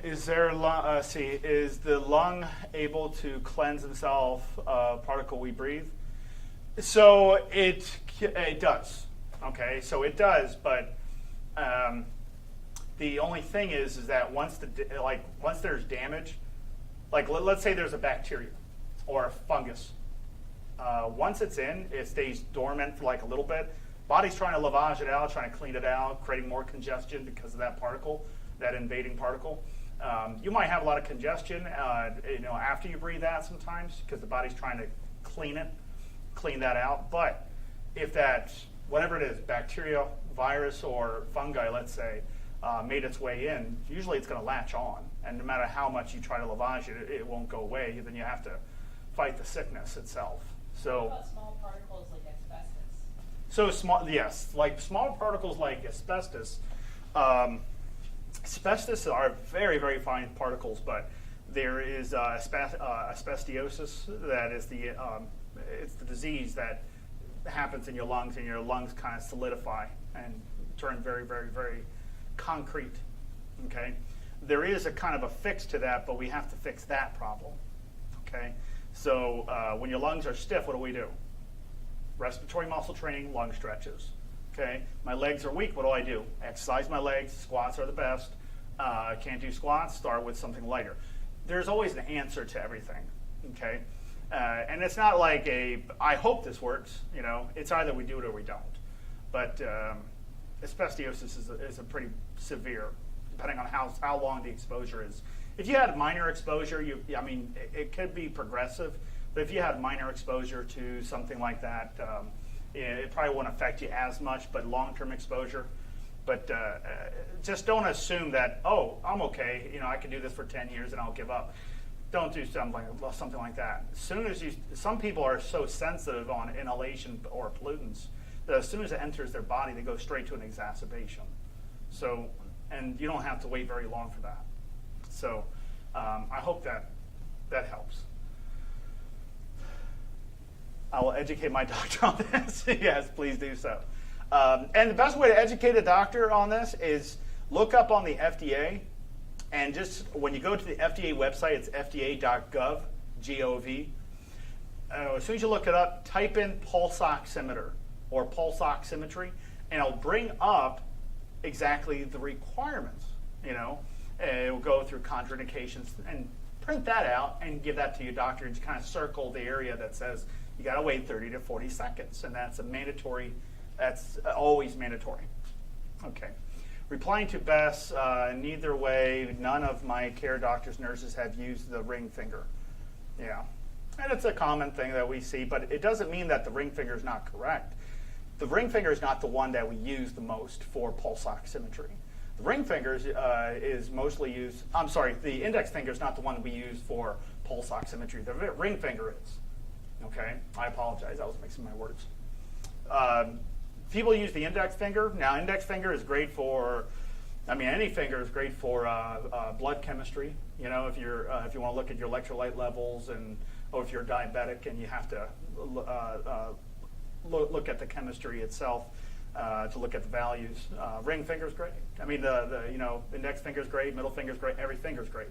Is the lung able to cleanse itself particle we breathe? So it does. Okay, so it does, but the only thing is that once there's damage, like let's say there's a bacteria or a fungus. Once it's in, it stays dormant for like a little bit. Body's trying to lavage it out, trying to clean it out, creating more congestion because of that particle, that invading particle. You might have a lot of congestion, after you breathe out sometimes because the body's trying to clean that out. But if that, whatever it is, bacteria, virus, or fungi, let's say, made its way in, usually it's going to latch on. And no matter how much you try to lavage it, it won't go away. Then you have to fight the sickness itself. So, what about small particles like asbestos? So like small particles like asbestos. Asbestos are very, very fine particles, but there is asbestosis. That is it's the disease that happens in your lungs, and your lungs kind of solidify and turn very, very, very concrete. Okay, there is a kind of a fix to that, but we have to fix that problem. Okay, so when your lungs are stiff, what do? Respiratory muscle training, lung stretches. Okay, my legs are weak, what do? Exercise my legs. Squats are the best. Can't do squats, start with something lighter. There's always an answer to everything. Okay, and it's not like I hope this works. It's either we do it or we don't. But asbestosis is a pretty severe, depending on how long the exposure is. If you had minor exposure, it could be progressive. But if you had minor exposure to something like that, it probably won't affect you as much. But long-term exposure, just don't assume that, I'm okay. I can do this for 10 years and I'll give up. Don't do something like that. Some people are so sensitive on inhalation or pollutants that as soon as it enters their body, they go straight to an exacerbation. So, and you don't have to wait very long for that. So, I hope that helps. I will educate my doctor on this. Yes, please do so. And the best way to educate a doctor on this is look up on the FDA, and just when you go to the FDA website, it's fda.gov, G-O-V. As soon as you look it up, type in pulse oximeter or pulse oximetry, and it'll bring up exactly the requirements, it will go through contraindications and print that out and give that to your doctor and just kind of circle the area that says you got to wait 30 to 40 seconds, and that's a mandatory. That's always mandatory. Okay. Replying to Bess, neither way, none of my care doctors, nurses have used the ring finger. Yeah. And it's a common thing that we see, but it doesn't mean that the ring finger is not correct. The ring finger is not the one that we use the most for pulse oximetry. The ring finger is mostly used, I'm sorry, the index finger is not the one that we use for pulse oximetry. The ring finger is. Okay? I apologize, I was mixing my words. People use the index finger. Now, index finger is great for, any finger is great for blood chemistry. You know, if you want to look at your electrolyte levels, or if you're diabetic and you have to look at the chemistry itself to look at the values. Ring finger is great. The index finger is great, middle finger is great, every finger is great.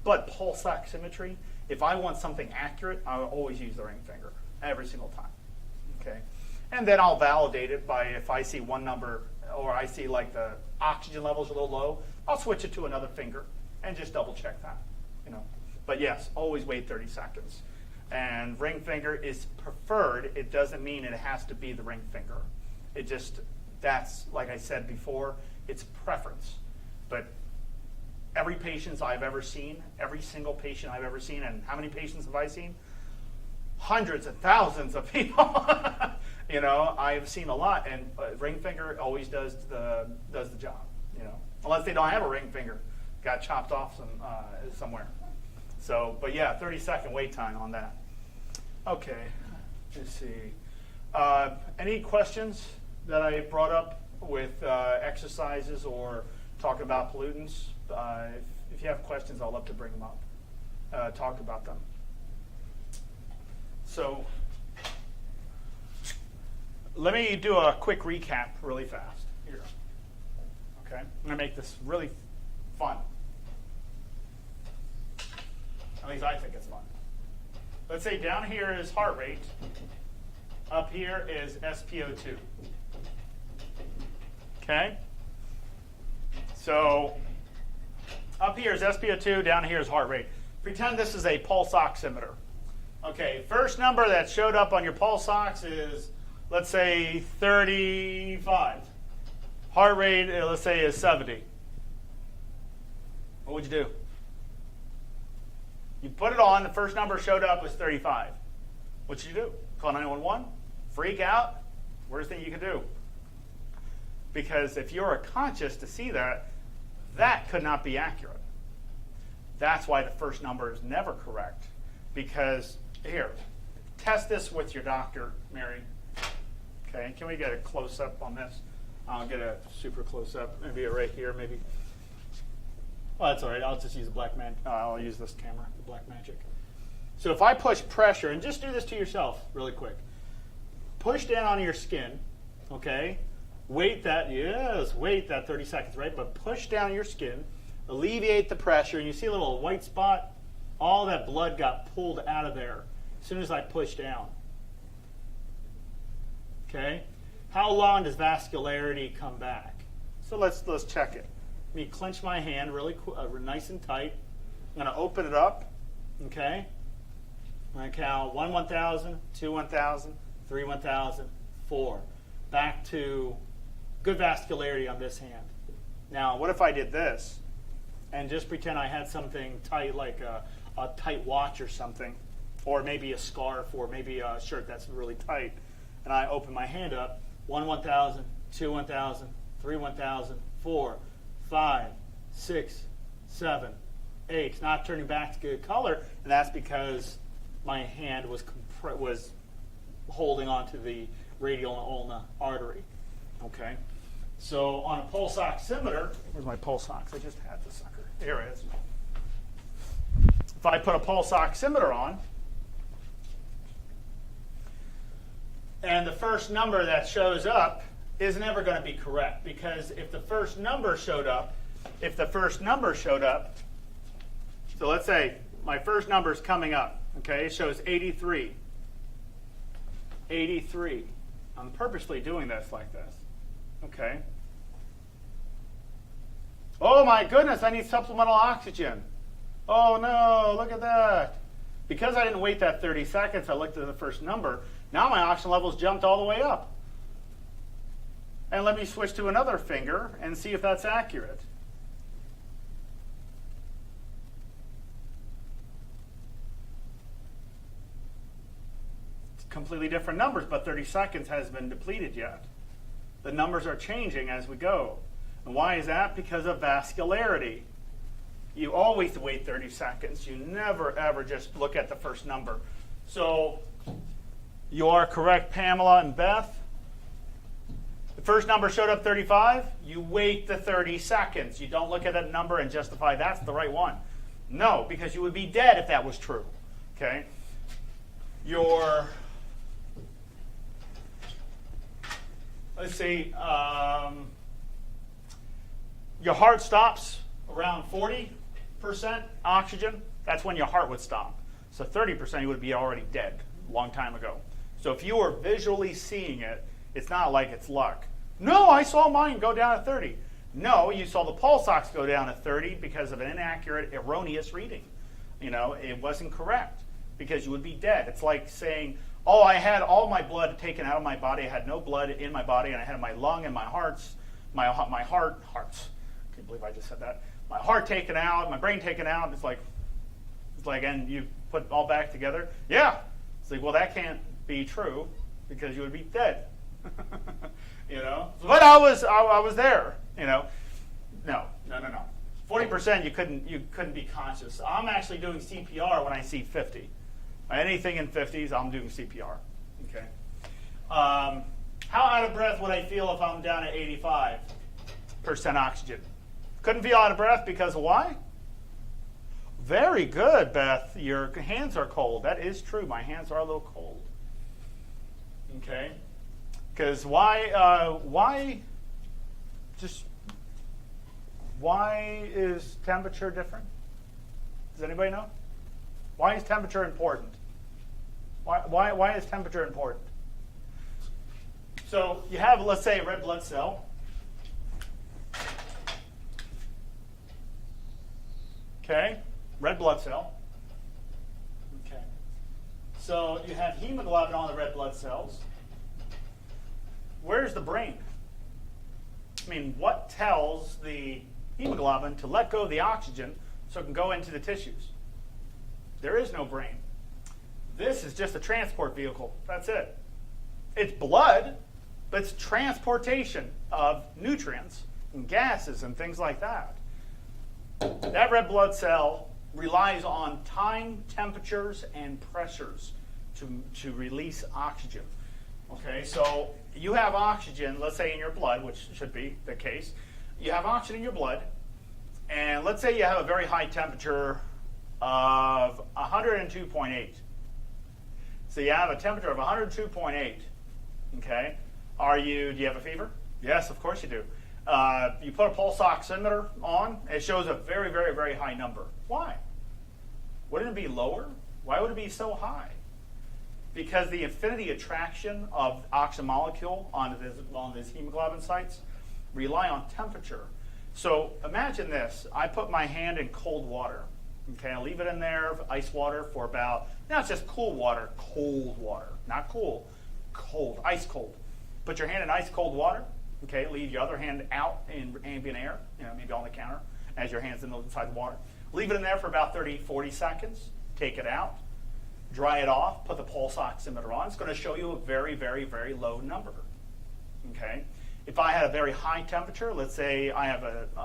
But pulse oximetry, if I want something accurate, I'll always use the ring finger every single time. Okay. And then I'll validate it by, if I see one number or I see like the oxygen levels a little low, I'll switch it to another finger and just double check that. But yes, always wait 30 seconds. And ring finger is preferred. It doesn't mean it has to be the ring finger. That's, like I said before, it's preference. But every patient I've ever seen, every single patient I've ever seen, and how many patients have I seen? Hundreds of thousands of people. I've seen a lot, and ring finger always does the job. Unless they don't have a ring finger, got chopped off somewhere. So, but yeah, 30-second wait time on that. Okay, let's see. Any questions that I brought up with exercises or talking about pollutants? If you have questions, I'd love to bring them up, talk about them. So let me do a quick recap really fast here. Okay, I'm going to make this really fun. At least I think it's fun. Let's say down here is heart rate. Up here is SpO2. Okay? So up here is SpO2, down here is heart rate. Pretend this is a pulse oximeter. Okay, first number that showed up on your pulse ox is, let's say, 35. Heart rate, let's say, is 70. What would you do? You put it on, the first number showed up was 35. What should you do? Call 911? Freak out? Worst thing you could do. Because if you're conscious to see that, that could not be accurate. That's why the first number is never correct. Because, here, test this with your doctor, Mary. Okay, can we get a close-up on this? I'll get a super close-up, maybe right here, maybe. Well, that's all right. I'll just use I'll use this camera, the Black Magic. So if I push pressure, and just do this to yourself really quick. Push down on your skin, okay? Wait that 30 seconds, right? But push down your skin, alleviate the pressure, and you see a little white spot? All that blood got pulled out of there as soon as I pushed down. Okay? How long does vascularity come back? So let's check it. Let me clench my hand really nice and tight. I'm going to open it up. Okay? I'm going to count 1 1,000, 2 1,000, 3 1,000, 4. Back to good vascularity on this hand. Now, what if I did this and just pretend I had something tight, like a tight watch or something, or maybe a scarf, or maybe a shirt that's really tight, and I open my hand up, 1 1,000, 2 1,000, 3 1,000, 4, 5, 6, 7, 8. It's not turning back to good color, and that's because my hand was holding onto the radial ulnar artery. Okay? So on a pulse oximeter, where's my pulse ox? I just had the sucker. Here it is. If I put a pulse oximeter on, and the first number that shows up is never going to be correct, because if the first number showed up, so let's say my first number is coming up, okay, it shows 83. 83. I'm purposely doing this like this, okay? Oh my goodness, I need supplemental oxygen. Oh no, look at that. Because I didn't wait that 30 seconds, I looked at the first number. Now my oxygen levels jumped all the way up. And let me switch to another finger and see if that's accurate. It's completely different numbers, but 30 seconds hasn't been depleted yet. The numbers are changing as we go. And why is that? Because of vascularity. You always wait 30 seconds. You never, ever just look at the first number. So you are correct, Pamela and Beth. The first number showed up 35. You wait the 30 seconds. You don't look at that number and justify that's the right one. No, because you would be dead if that was true. Okay? Let's see, your heart stops around 40% oxygen. That's when your heart would stop. So 30% you would be already dead a long time ago. So if you were visually seeing it, it's not like it's luck. No, I saw mine go down to 30. No, you saw the pulse ox go down to 30 because of an inaccurate, erroneous reading. It wasn't correct because you would be dead. It's like saying, oh, I had all my blood taken out of my body. I had no blood in my body, and I had my lung and my hearts. Can't believe I just said that. My heart taken out, my brain taken out. It's like, and you put it all back together. Yeah. It's like, well, that can't be true because you would be dead. But I was there. No. 40% you couldn't be conscious. I'm actually doing CPR when I see 50. Anything in 50s, I'm doing CPR. Okay. How out of breath would I feel if I'm down at 85% oxygen? Couldn't feel out of breath because of why? Very good, Beth. Your hands are cold. That is true. My hands are a little cold. Okay. Because why is temperature different? Does anybody know? Why is temperature important? Why is temperature important? So you have, let's say, a red blood cell. Okay, red blood cell. Okay. So you have hemoglobin on the red blood cells. Where's the brain? What tells the hemoglobin to let go of the oxygen so it can go into the tissues? There is no brain. This is just a transport vehicle. That's it. It's blood, but it's transportation of nutrients and gases and things like that. That red blood cell relies on time, temperatures, and pressures to release oxygen. Okay, so you have oxygen, let's say in your blood, which should be the case. You have oxygen in your blood, and let's say you have a very high temperature of 102.8. So you have a temperature of 102.8. Okay, do you have a fever? Yes, of course you do. You put a pulse oximeter on, it shows a very, very, very high number. Why? Wouldn't it be lower? Why would it be so high? Because the affinity attraction of oxygen molecule on these hemoglobin sites rely on temperature. So imagine this. I put my hand in cold water. Okay, I leave it in there, ice water, for about, now it's just cool water, not cool, cold, ice cold. Put your hand in ice cold water. Okay, leave your other hand out in ambient air, maybe on the counter, as your hand's inside the water. Leave it in there for about 30, 40 seconds. Take it out, dry it off, put the pulse oximeter on. It's going to show you a very, very, very low number. Okay, if I had a very high temperature, let's say I have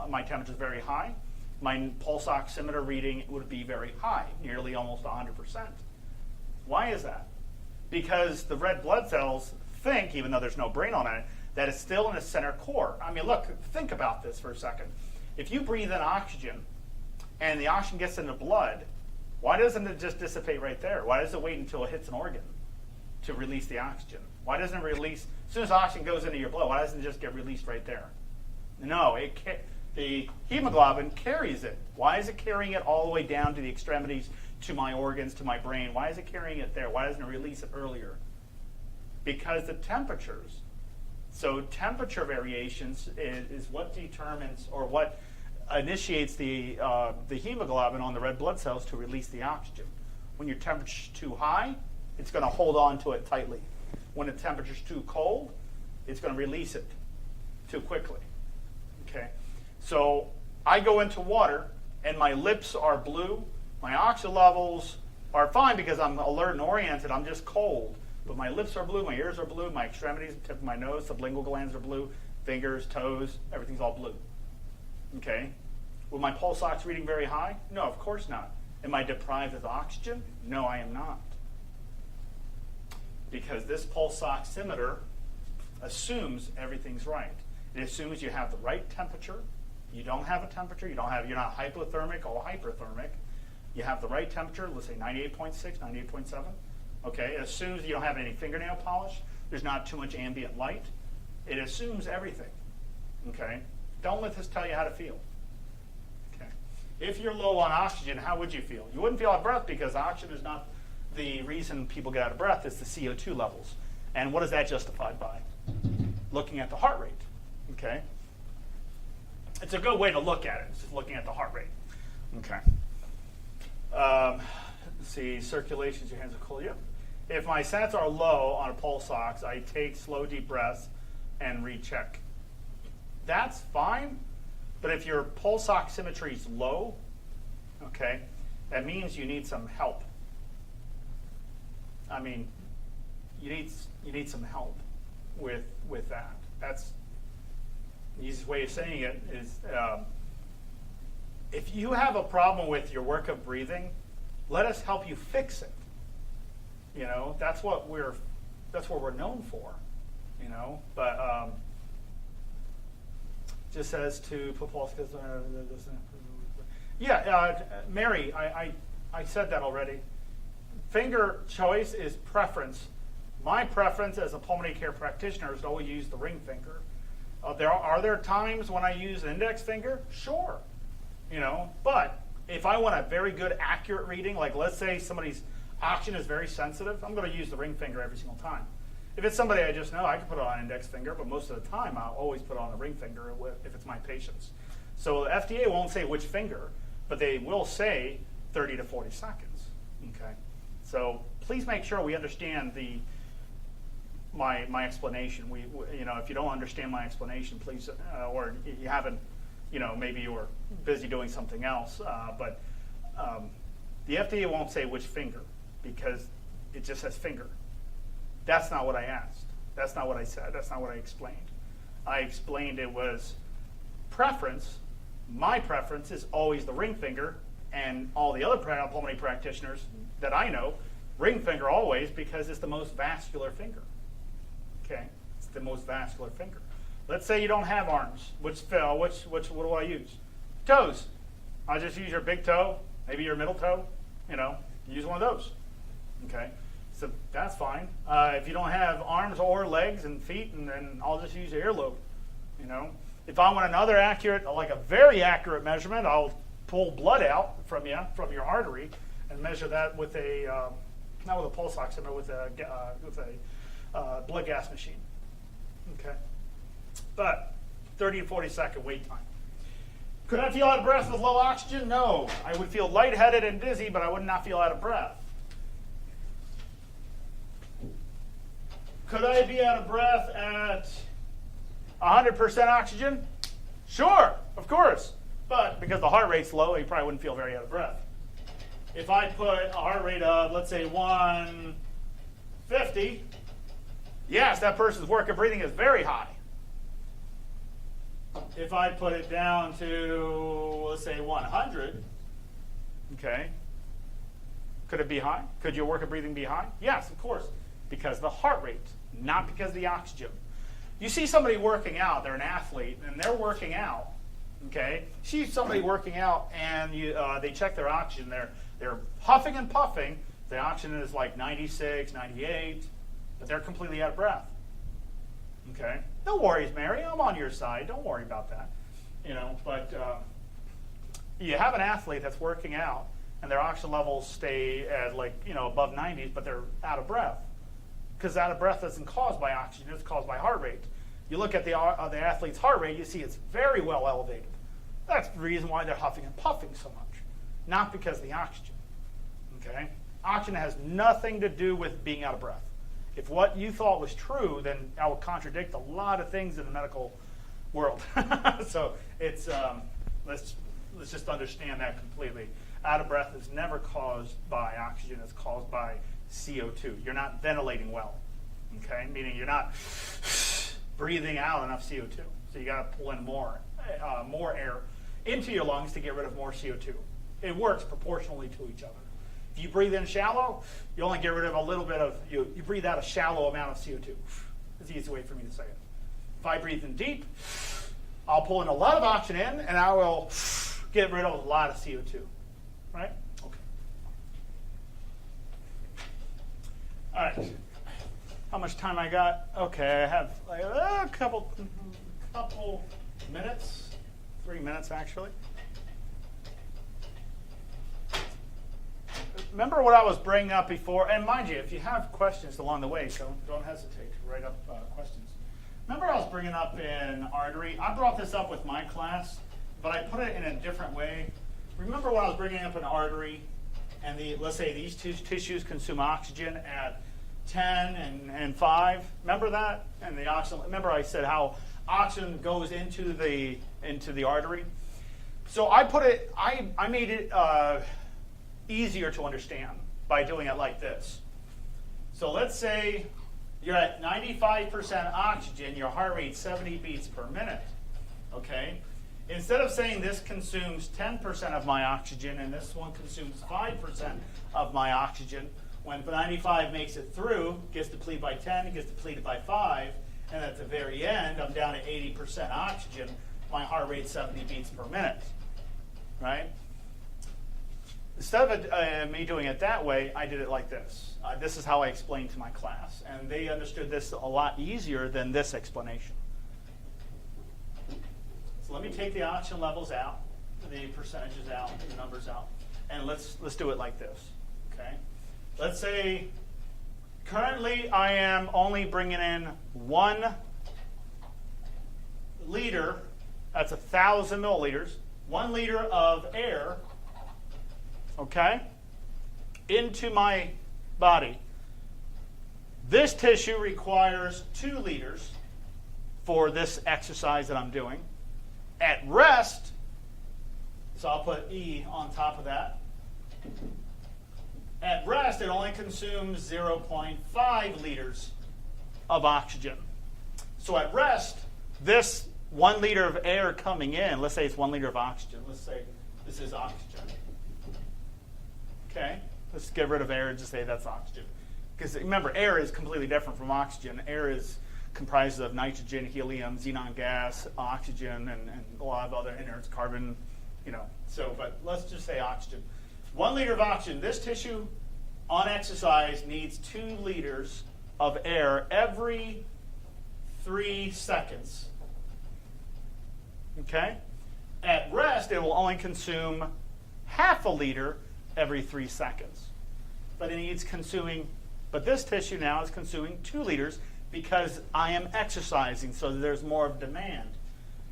my temperature is very high, my pulse oximeter reading would be very high, nearly almost 100%. Why is that? Because the red blood cells think, even though there's no brain on it, that it's still in the center core. Look, think about this for a second. If you breathe in oxygen and the oxygen gets in the blood, why doesn't it just dissipate right there? Why does it wait until it hits an organ to release the oxygen? Why doesn't it release, as soon as oxygen goes into your blood, why doesn't it just get released right there? No, the hemoglobin carries it. Why is it carrying it all the way down to the extremities, to my organs, to my brain? Why is it carrying it there? Why doesn't it release it earlier? Because the temperatures. So temperature variations is what determines, or what initiates the hemoglobin on the red blood cells to release the oxygen. When your temperature's too high, it's going to hold on to it tightly. When the temperature's too cold, it's going to release it too quickly. Okay, so I go into water and my lips are blue, my oxygen levels are fine because I'm alert and oriented, I'm just cold. But my lips are blue, my ears are blue, my extremities, the tip of my nose, sublingual glands are blue, fingers, toes, everything's all blue. Okay? Were my pulse ox reading very high? No, of course not. Am I deprived of oxygen? No, I am not. Because this pulse oximeter assumes everything's right. It assumes you have the right temperature. You don't have a temperature. You're not hypothermic or hyperthermic. You have the right temperature, let's say 98.6, 98.7. Okay, it assumes you don't have any fingernail polish. There's not too much ambient light. It assumes everything. Okay, don't let this tell you how to feel. Okay, if you're low on oxygen, how would you feel? You wouldn't feel out of breath because oxygen is not the reason people get out of breath. It's the CO2 levels. And what is that justified by? Looking at the heart rate. Okay, it's a good way to look at it. It's just looking at the heart rate. Okay. Let's see, circulations, your hands are cold. Yep. If my sats are low on a pulse ox, I take slow, deep breaths and recheck. That's fine, but if your pulse oximetry is low, okay, that means you need some help. I mean, you need some help with that. That's the easiest way of saying it is. If you have a problem with your work of breathing, let us help you fix it. You know, that's what we're known for. You know, but just says to put pulse. Yeah, Mary, I said that already. Finger choice is preference. My preference as a pulmonary care practitioner is to always use the ring finger. Are there times when I use an index finger? Sure. You know, but if I want a very good, accurate reading, like let's say somebody's oxygen is very sensitive, I'm going to use the ring finger every single time. If it's somebody I just know, I can put it on an index finger, but most of the time I'll always put it on the ring finger if it's my patients. So the FDA won't say which finger, but they will say 30 to 40 seconds. Okay, so please make sure we understand my explanation. We you know, if you don't understand my explanation, please, or you haven't. You know, maybe you were busy doing something else, but the FDA won't say which finger because it just says finger. That's not what I asked. That's not what I said. That's not what I explained. I explained it was preference. My preference is always the ring finger, and all the other pulmonary practitioners that I know, ring finger always because it's the most vascular finger. Okay, it's the most vascular finger. Let's say you don't have arms. What do I use? Toes. I'll just use your big toe, maybe your middle toe. You know, use one of those. Okay, so that's fine. If you don't have arms or legs and feet, and then I'll just use your earlobe. You know, if I want another accurate, like a very accurate measurement, I'll pull blood out from your artery and measure that with a not with a pulse oximeter, with a blood gas machine. Okay. But 30 to 40 second wait time. Could I feel out of breath with low oxygen? No. I would feel lightheaded and dizzy, but I would not feel out of breath. Could I be out of breath at 100% oxygen? Sure, of course. But because the heart rate's low, you probably wouldn't feel very out of breath. If I put a heart rate of, let's say, 150, yes, that person's work of breathing is very high. If I put it down to, let's say, 100, okay, could it be high? Could your work of breathing be high? Yes, of course, because the heart rate, not because of the oxygen. You see somebody working out, they're an athlete, and they're working out, okay? See somebody working out, and they check their oxygen, they're huffing and puffing, the oxygen is like 96, 98, but they're completely out of breath. Okay, no worries, Mary. I'm on your side. Don't worry about that. You know, but you have an athlete that's working out, and their oxygen levels stay at above 90s, but they're out of breath. Because out of breath isn't caused by oxygen; it's caused by heart rate. You look at the athlete's heart rate, you see it's very well elevated. That's the reason why they're huffing and puffing so much, not because of the oxygen. Okay? Oxygen has nothing to do with being out of breath. If what you thought was true, then that would contradict a lot of things in the medical world. So it's let's just understand that completely. Out of breath is never caused by oxygen. It's caused by CO2. You're not ventilating well. Okay, meaning you're not breathing out enough CO2. So you got to pull in more air into your lungs to get rid of more CO2. It works proportionally to each other. If you breathe in shallow, you only get rid of a little bit of, you breathe out a shallow amount of CO2. That's the easy way for me to say it. If I breathe in deep, I'll pull in a lot of oxygen in, and I will get rid of a lot of CO2. Right? Okay. All right. How much time I got? Okay, I have like a couple minutes. 3 minutes, actually. Remember what I was bringing up before? And mind you, if you have questions along the way, don't hesitate to write up questions. Remember I was bringing up in artery? I brought this up with my class, but I put it in a different way. Remember when I was bringing up an artery, and let's say these two tissues consume oxygen at 10 and 5. Remember that? And the oxygen. Remember I said how oxygen goes into the artery. So I made it easier to understand by doing it like this. So let's say you're at 95% oxygen. Your heart rate's 70 beats per minute. Okay. Instead of saying this consumes 10% of my oxygen and this one consumes 5% of my oxygen, when 95 makes it through, gets depleted by 10, gets depleted by 5, and at the very end, I'm down to 80% oxygen, my heart rate's 70 beats per minute, right? Instead of me doing it that way, I did it like this. This is how I explained to my class, and they understood this a lot easier than this explanation. So let me take the oxygen levels out, the percentages out, the numbers out, and let's do it like this, okay? Let's say currently I am only bringing in 1 liter, that's 1,000 milliliters, 1 liter of air, okay, into my body. This tissue requires 2 liters for this exercise that I'm doing. At rest, so I'll put E on top of that. At rest, it only consumes 0.5 liters of oxygen. So at rest, this 1 liter of air coming in, let's say it's 1 liter of oxygen. Let's say this is oxygen. Okay? Let's get rid of air and just say that's oxygen. Because remember, air is completely different from oxygen. Air is comprised of nitrogen, helium, xenon gas, oxygen, and a lot of other inerts, carbon, So, but let's just say oxygen. 1 liter of oxygen. This tissue on exercise needs 2 liters of air every 3 seconds. Okay? At rest, it will only consume half a liter every 3 seconds. But but this tissue now is consuming 2 liters because I am exercising, so there's more of demand.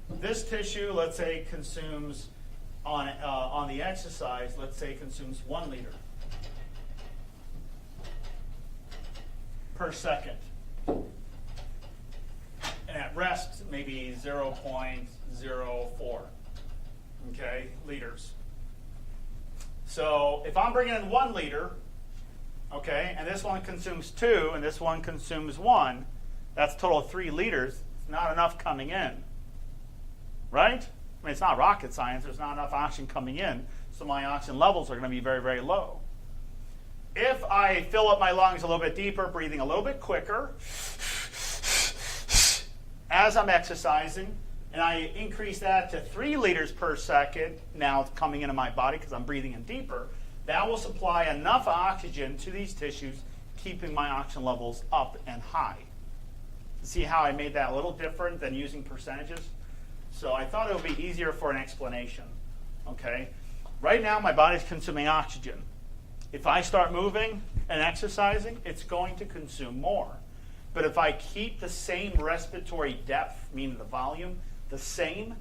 This tissue, let's say, consumes on the exercise, let's say consumes 1 liter per second. And at rest, maybe 0.04, okay, liters. So if I'm bringing in 1 liter, okay, and this one consumes 2, and this one consumes 1, that's a total of 3 liters. It's not enough coming in, right? I mean, it's not rocket science. There's not enough oxygen coming in, so my oxygen levels are going to be very, very low. If I fill up my lungs a little bit deeper, breathing a little bit quicker, as I'm exercising, and I increase that to 3 liters per second, now it's coming into my body because I'm breathing in deeper, that will supply enough oxygen to these tissues, keeping my oxygen levels up and high. See how I made that a little different than using percentages? So I thought it would be easier for an explanation. Okay? Right now, my body's consuming oxygen. If I start moving and exercising, it's going to consume more. But if I keep the same respiratory depth, meaning the volume, the same,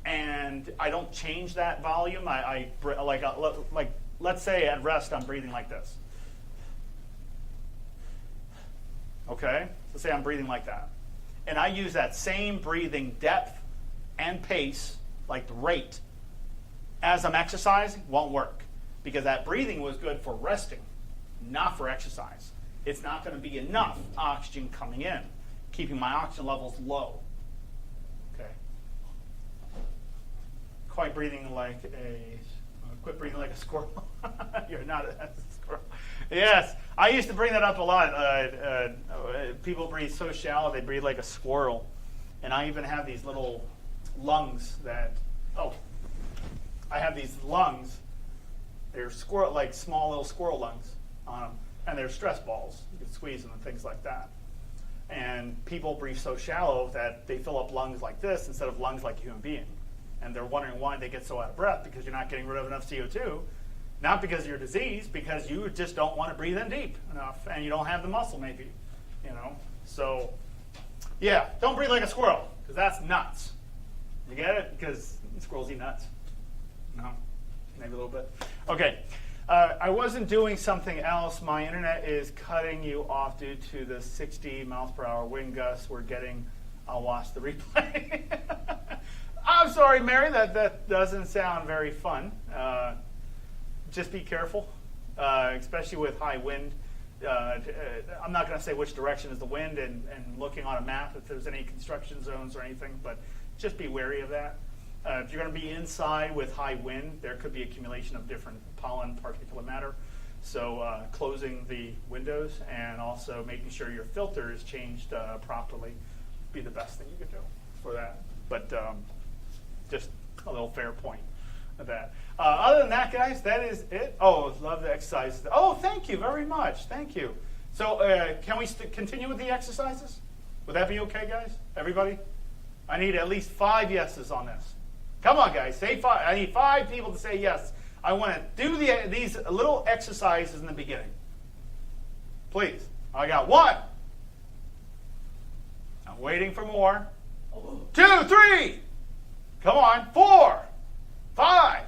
and I don't change that volume. Like let's say at rest I'm breathing like this. Okay, so say I'm breathing like that, and I use that same breathing depth and pace, like the rate, as I'm exercising, won't work, because that breathing was good for resting, not for exercise. It's not going to be enough oxygen coming in, keeping my oxygen levels low. Okay. Quit breathing like a squirrel. You're not a squirrel. Yes, I used to bring that up a lot. People breathe so shallow, they breathe like a squirrel. And I even have these little lungs I have these lungs. They're like small little squirrel lungs on them. And they're stress balls. You can squeeze them and things like that. And people breathe so shallow that they fill up lungs like this instead of lungs like a human being. And they're wondering why they get so out of breath, because you're not getting rid of enough CO2. Not because of your disease, because you just don't want to breathe in deep enough, and you don't have the muscle maybe, So, yeah, don't breathe like a squirrel, because that's nuts. You get it? Because squirrels eat nuts. No? Maybe a little bit. Okay. I wasn't doing something else. My internet is cutting you off due to the 60 miles per hour wind gusts we're getting. I'll watch the replay. I'm sorry, Mary. That doesn't sound very fun. Just be careful, especially with high wind. I'm not going to say which direction is the wind and looking on a map if there's any construction zones or anything, but just be wary of that. If you're going to be inside with high wind, there could be accumulation of different pollen, particulate matter. So closing the windows and also making sure your filter is changed properly would be the best thing you could do for that. But just a little fair point of that. Other than that, guys, that is it. Oh, love the exercises. Oh, thank you very much. Thank you. So can we continue with the exercises? Would that be okay, guys? Everybody? I need at least 5 yeses on this. Come on, guys. Say 5. I need 5 people to say yes. I want to do these little exercises in the beginning. Please. I got 1. I'm waiting for more. 2, 3. Come on. 4, 5.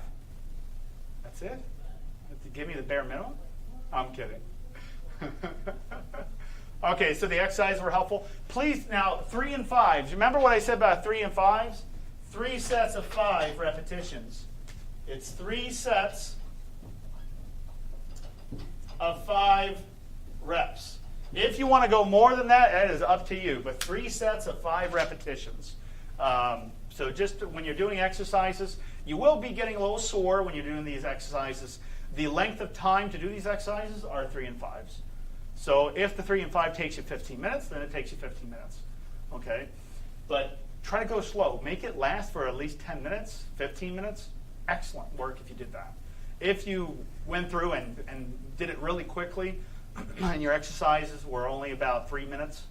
That's it? Give me the bare minimum? I'm kidding. Okay, so the exercises were helpful. Please, now, 3 and 5s. Remember what I said about 3 and 5s? 3 sets of 5 repetitions. It's 3 sets of 5 reps. If you want to go more than that, that is up to you. But 3 sets of 5 repetitions. So just when you're doing exercises, you will be getting a little sore when you're doing these exercises. The length of time to do these exercises are 3 and 5s. So if the 3 and 5 takes you 15 minutes, then it takes you 15 minutes. Okay? But try to go slow. Make it last for at least 10 minutes, 15 minutes. Excellent work if you did that. If you went through and did it really quickly and your exercises were only about 3 minutes,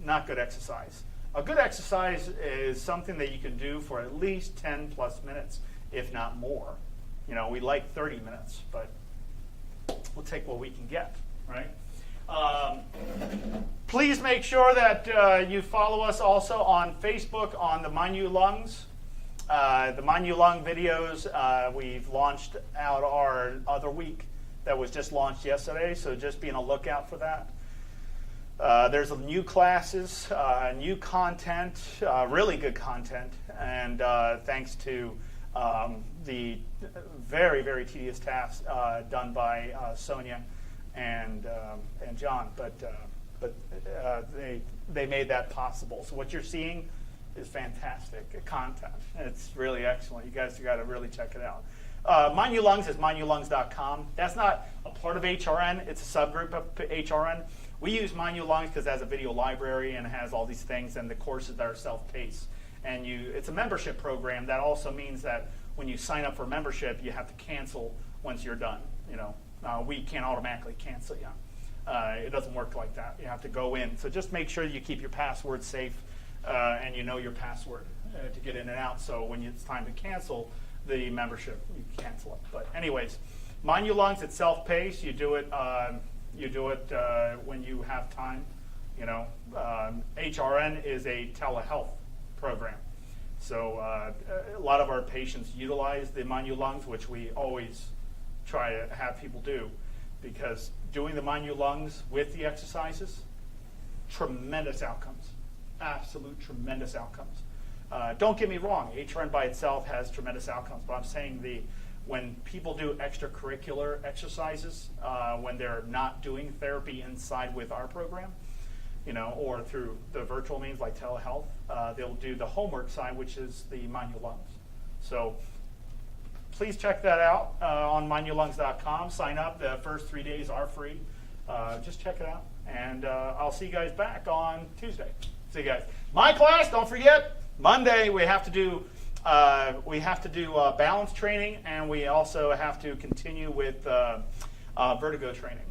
not good exercise. A good exercise is something that you can do for at least 10 plus minutes, if not more. We like 30 minutes, but we'll take what we can get, right? Please make sure that you follow us also on Facebook on the My New Lungs. The My New Lung videos, we've launched out our other week that was just launched yesterday, so just be on a lookout for that. There's new classes, new content, really good content, and thanks to the very, very tedious tasks done by Sonia and John, but they made that possible. So what you're seeing is fantastic content. It's really excellent. You guys got to really check it out. My New Lungs is mynewlungs.com. That's not a part of HRN. It's a subgroup of HRN. We use My New Lungs because it has a video library and it has all these things and the courses that are self-paced. And it's a membership program. That also means that when you sign up for membership, you have to cancel once you're done. We can't automatically cancel you. It doesn't work like that. You have to go in. So just make sure you keep your password safe and you know your password to get in and out. So when it's time to cancel the membership, you cancel it. But anyways, My New Lungs, it's self-paced. You do it when you have time. HRN is a telehealth program. So a lot of our patients utilize the Monu-Lungs, which we always try to have people do, because doing the Monu-Lungs with the exercises, tremendous outcomes, absolute tremendous outcomes. Don't get me wrong, HRN by itself has tremendous outcomes, but I'm saying when people do extracurricular exercises, when they're not doing therapy inside with our program, or through the virtual means like telehealth, they'll do the homework side, which is the Monu-Lungs. So please check that out on monulungs.com. Sign up. The first 3 days are free. Just check it out. And I'll see you guys back on Tuesday. See you guys. My class, don't forget, Monday we have to do balance training, and we also have to continue with vertigo training.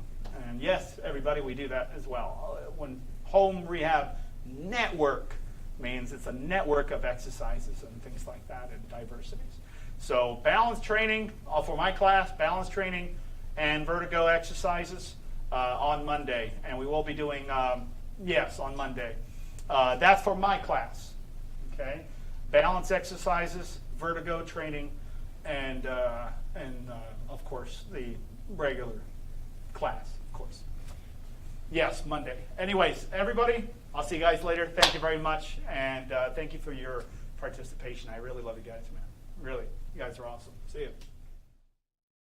And yes, everybody, we do that as well. When Home Rehab Network means it's a network of exercises and things like that and diversities. So balance training for my class, balance training and vertigo exercises on Monday. And we will be doing, on Monday. That's for my class, okay? Balance exercises, vertigo training, and of course, the regular class, of course. Yes, Monday. Anyways, everybody, I'll see you guys later. Thank you very much, and thank you for your participation. I really love you guys, man. Really, you guys are awesome. See you.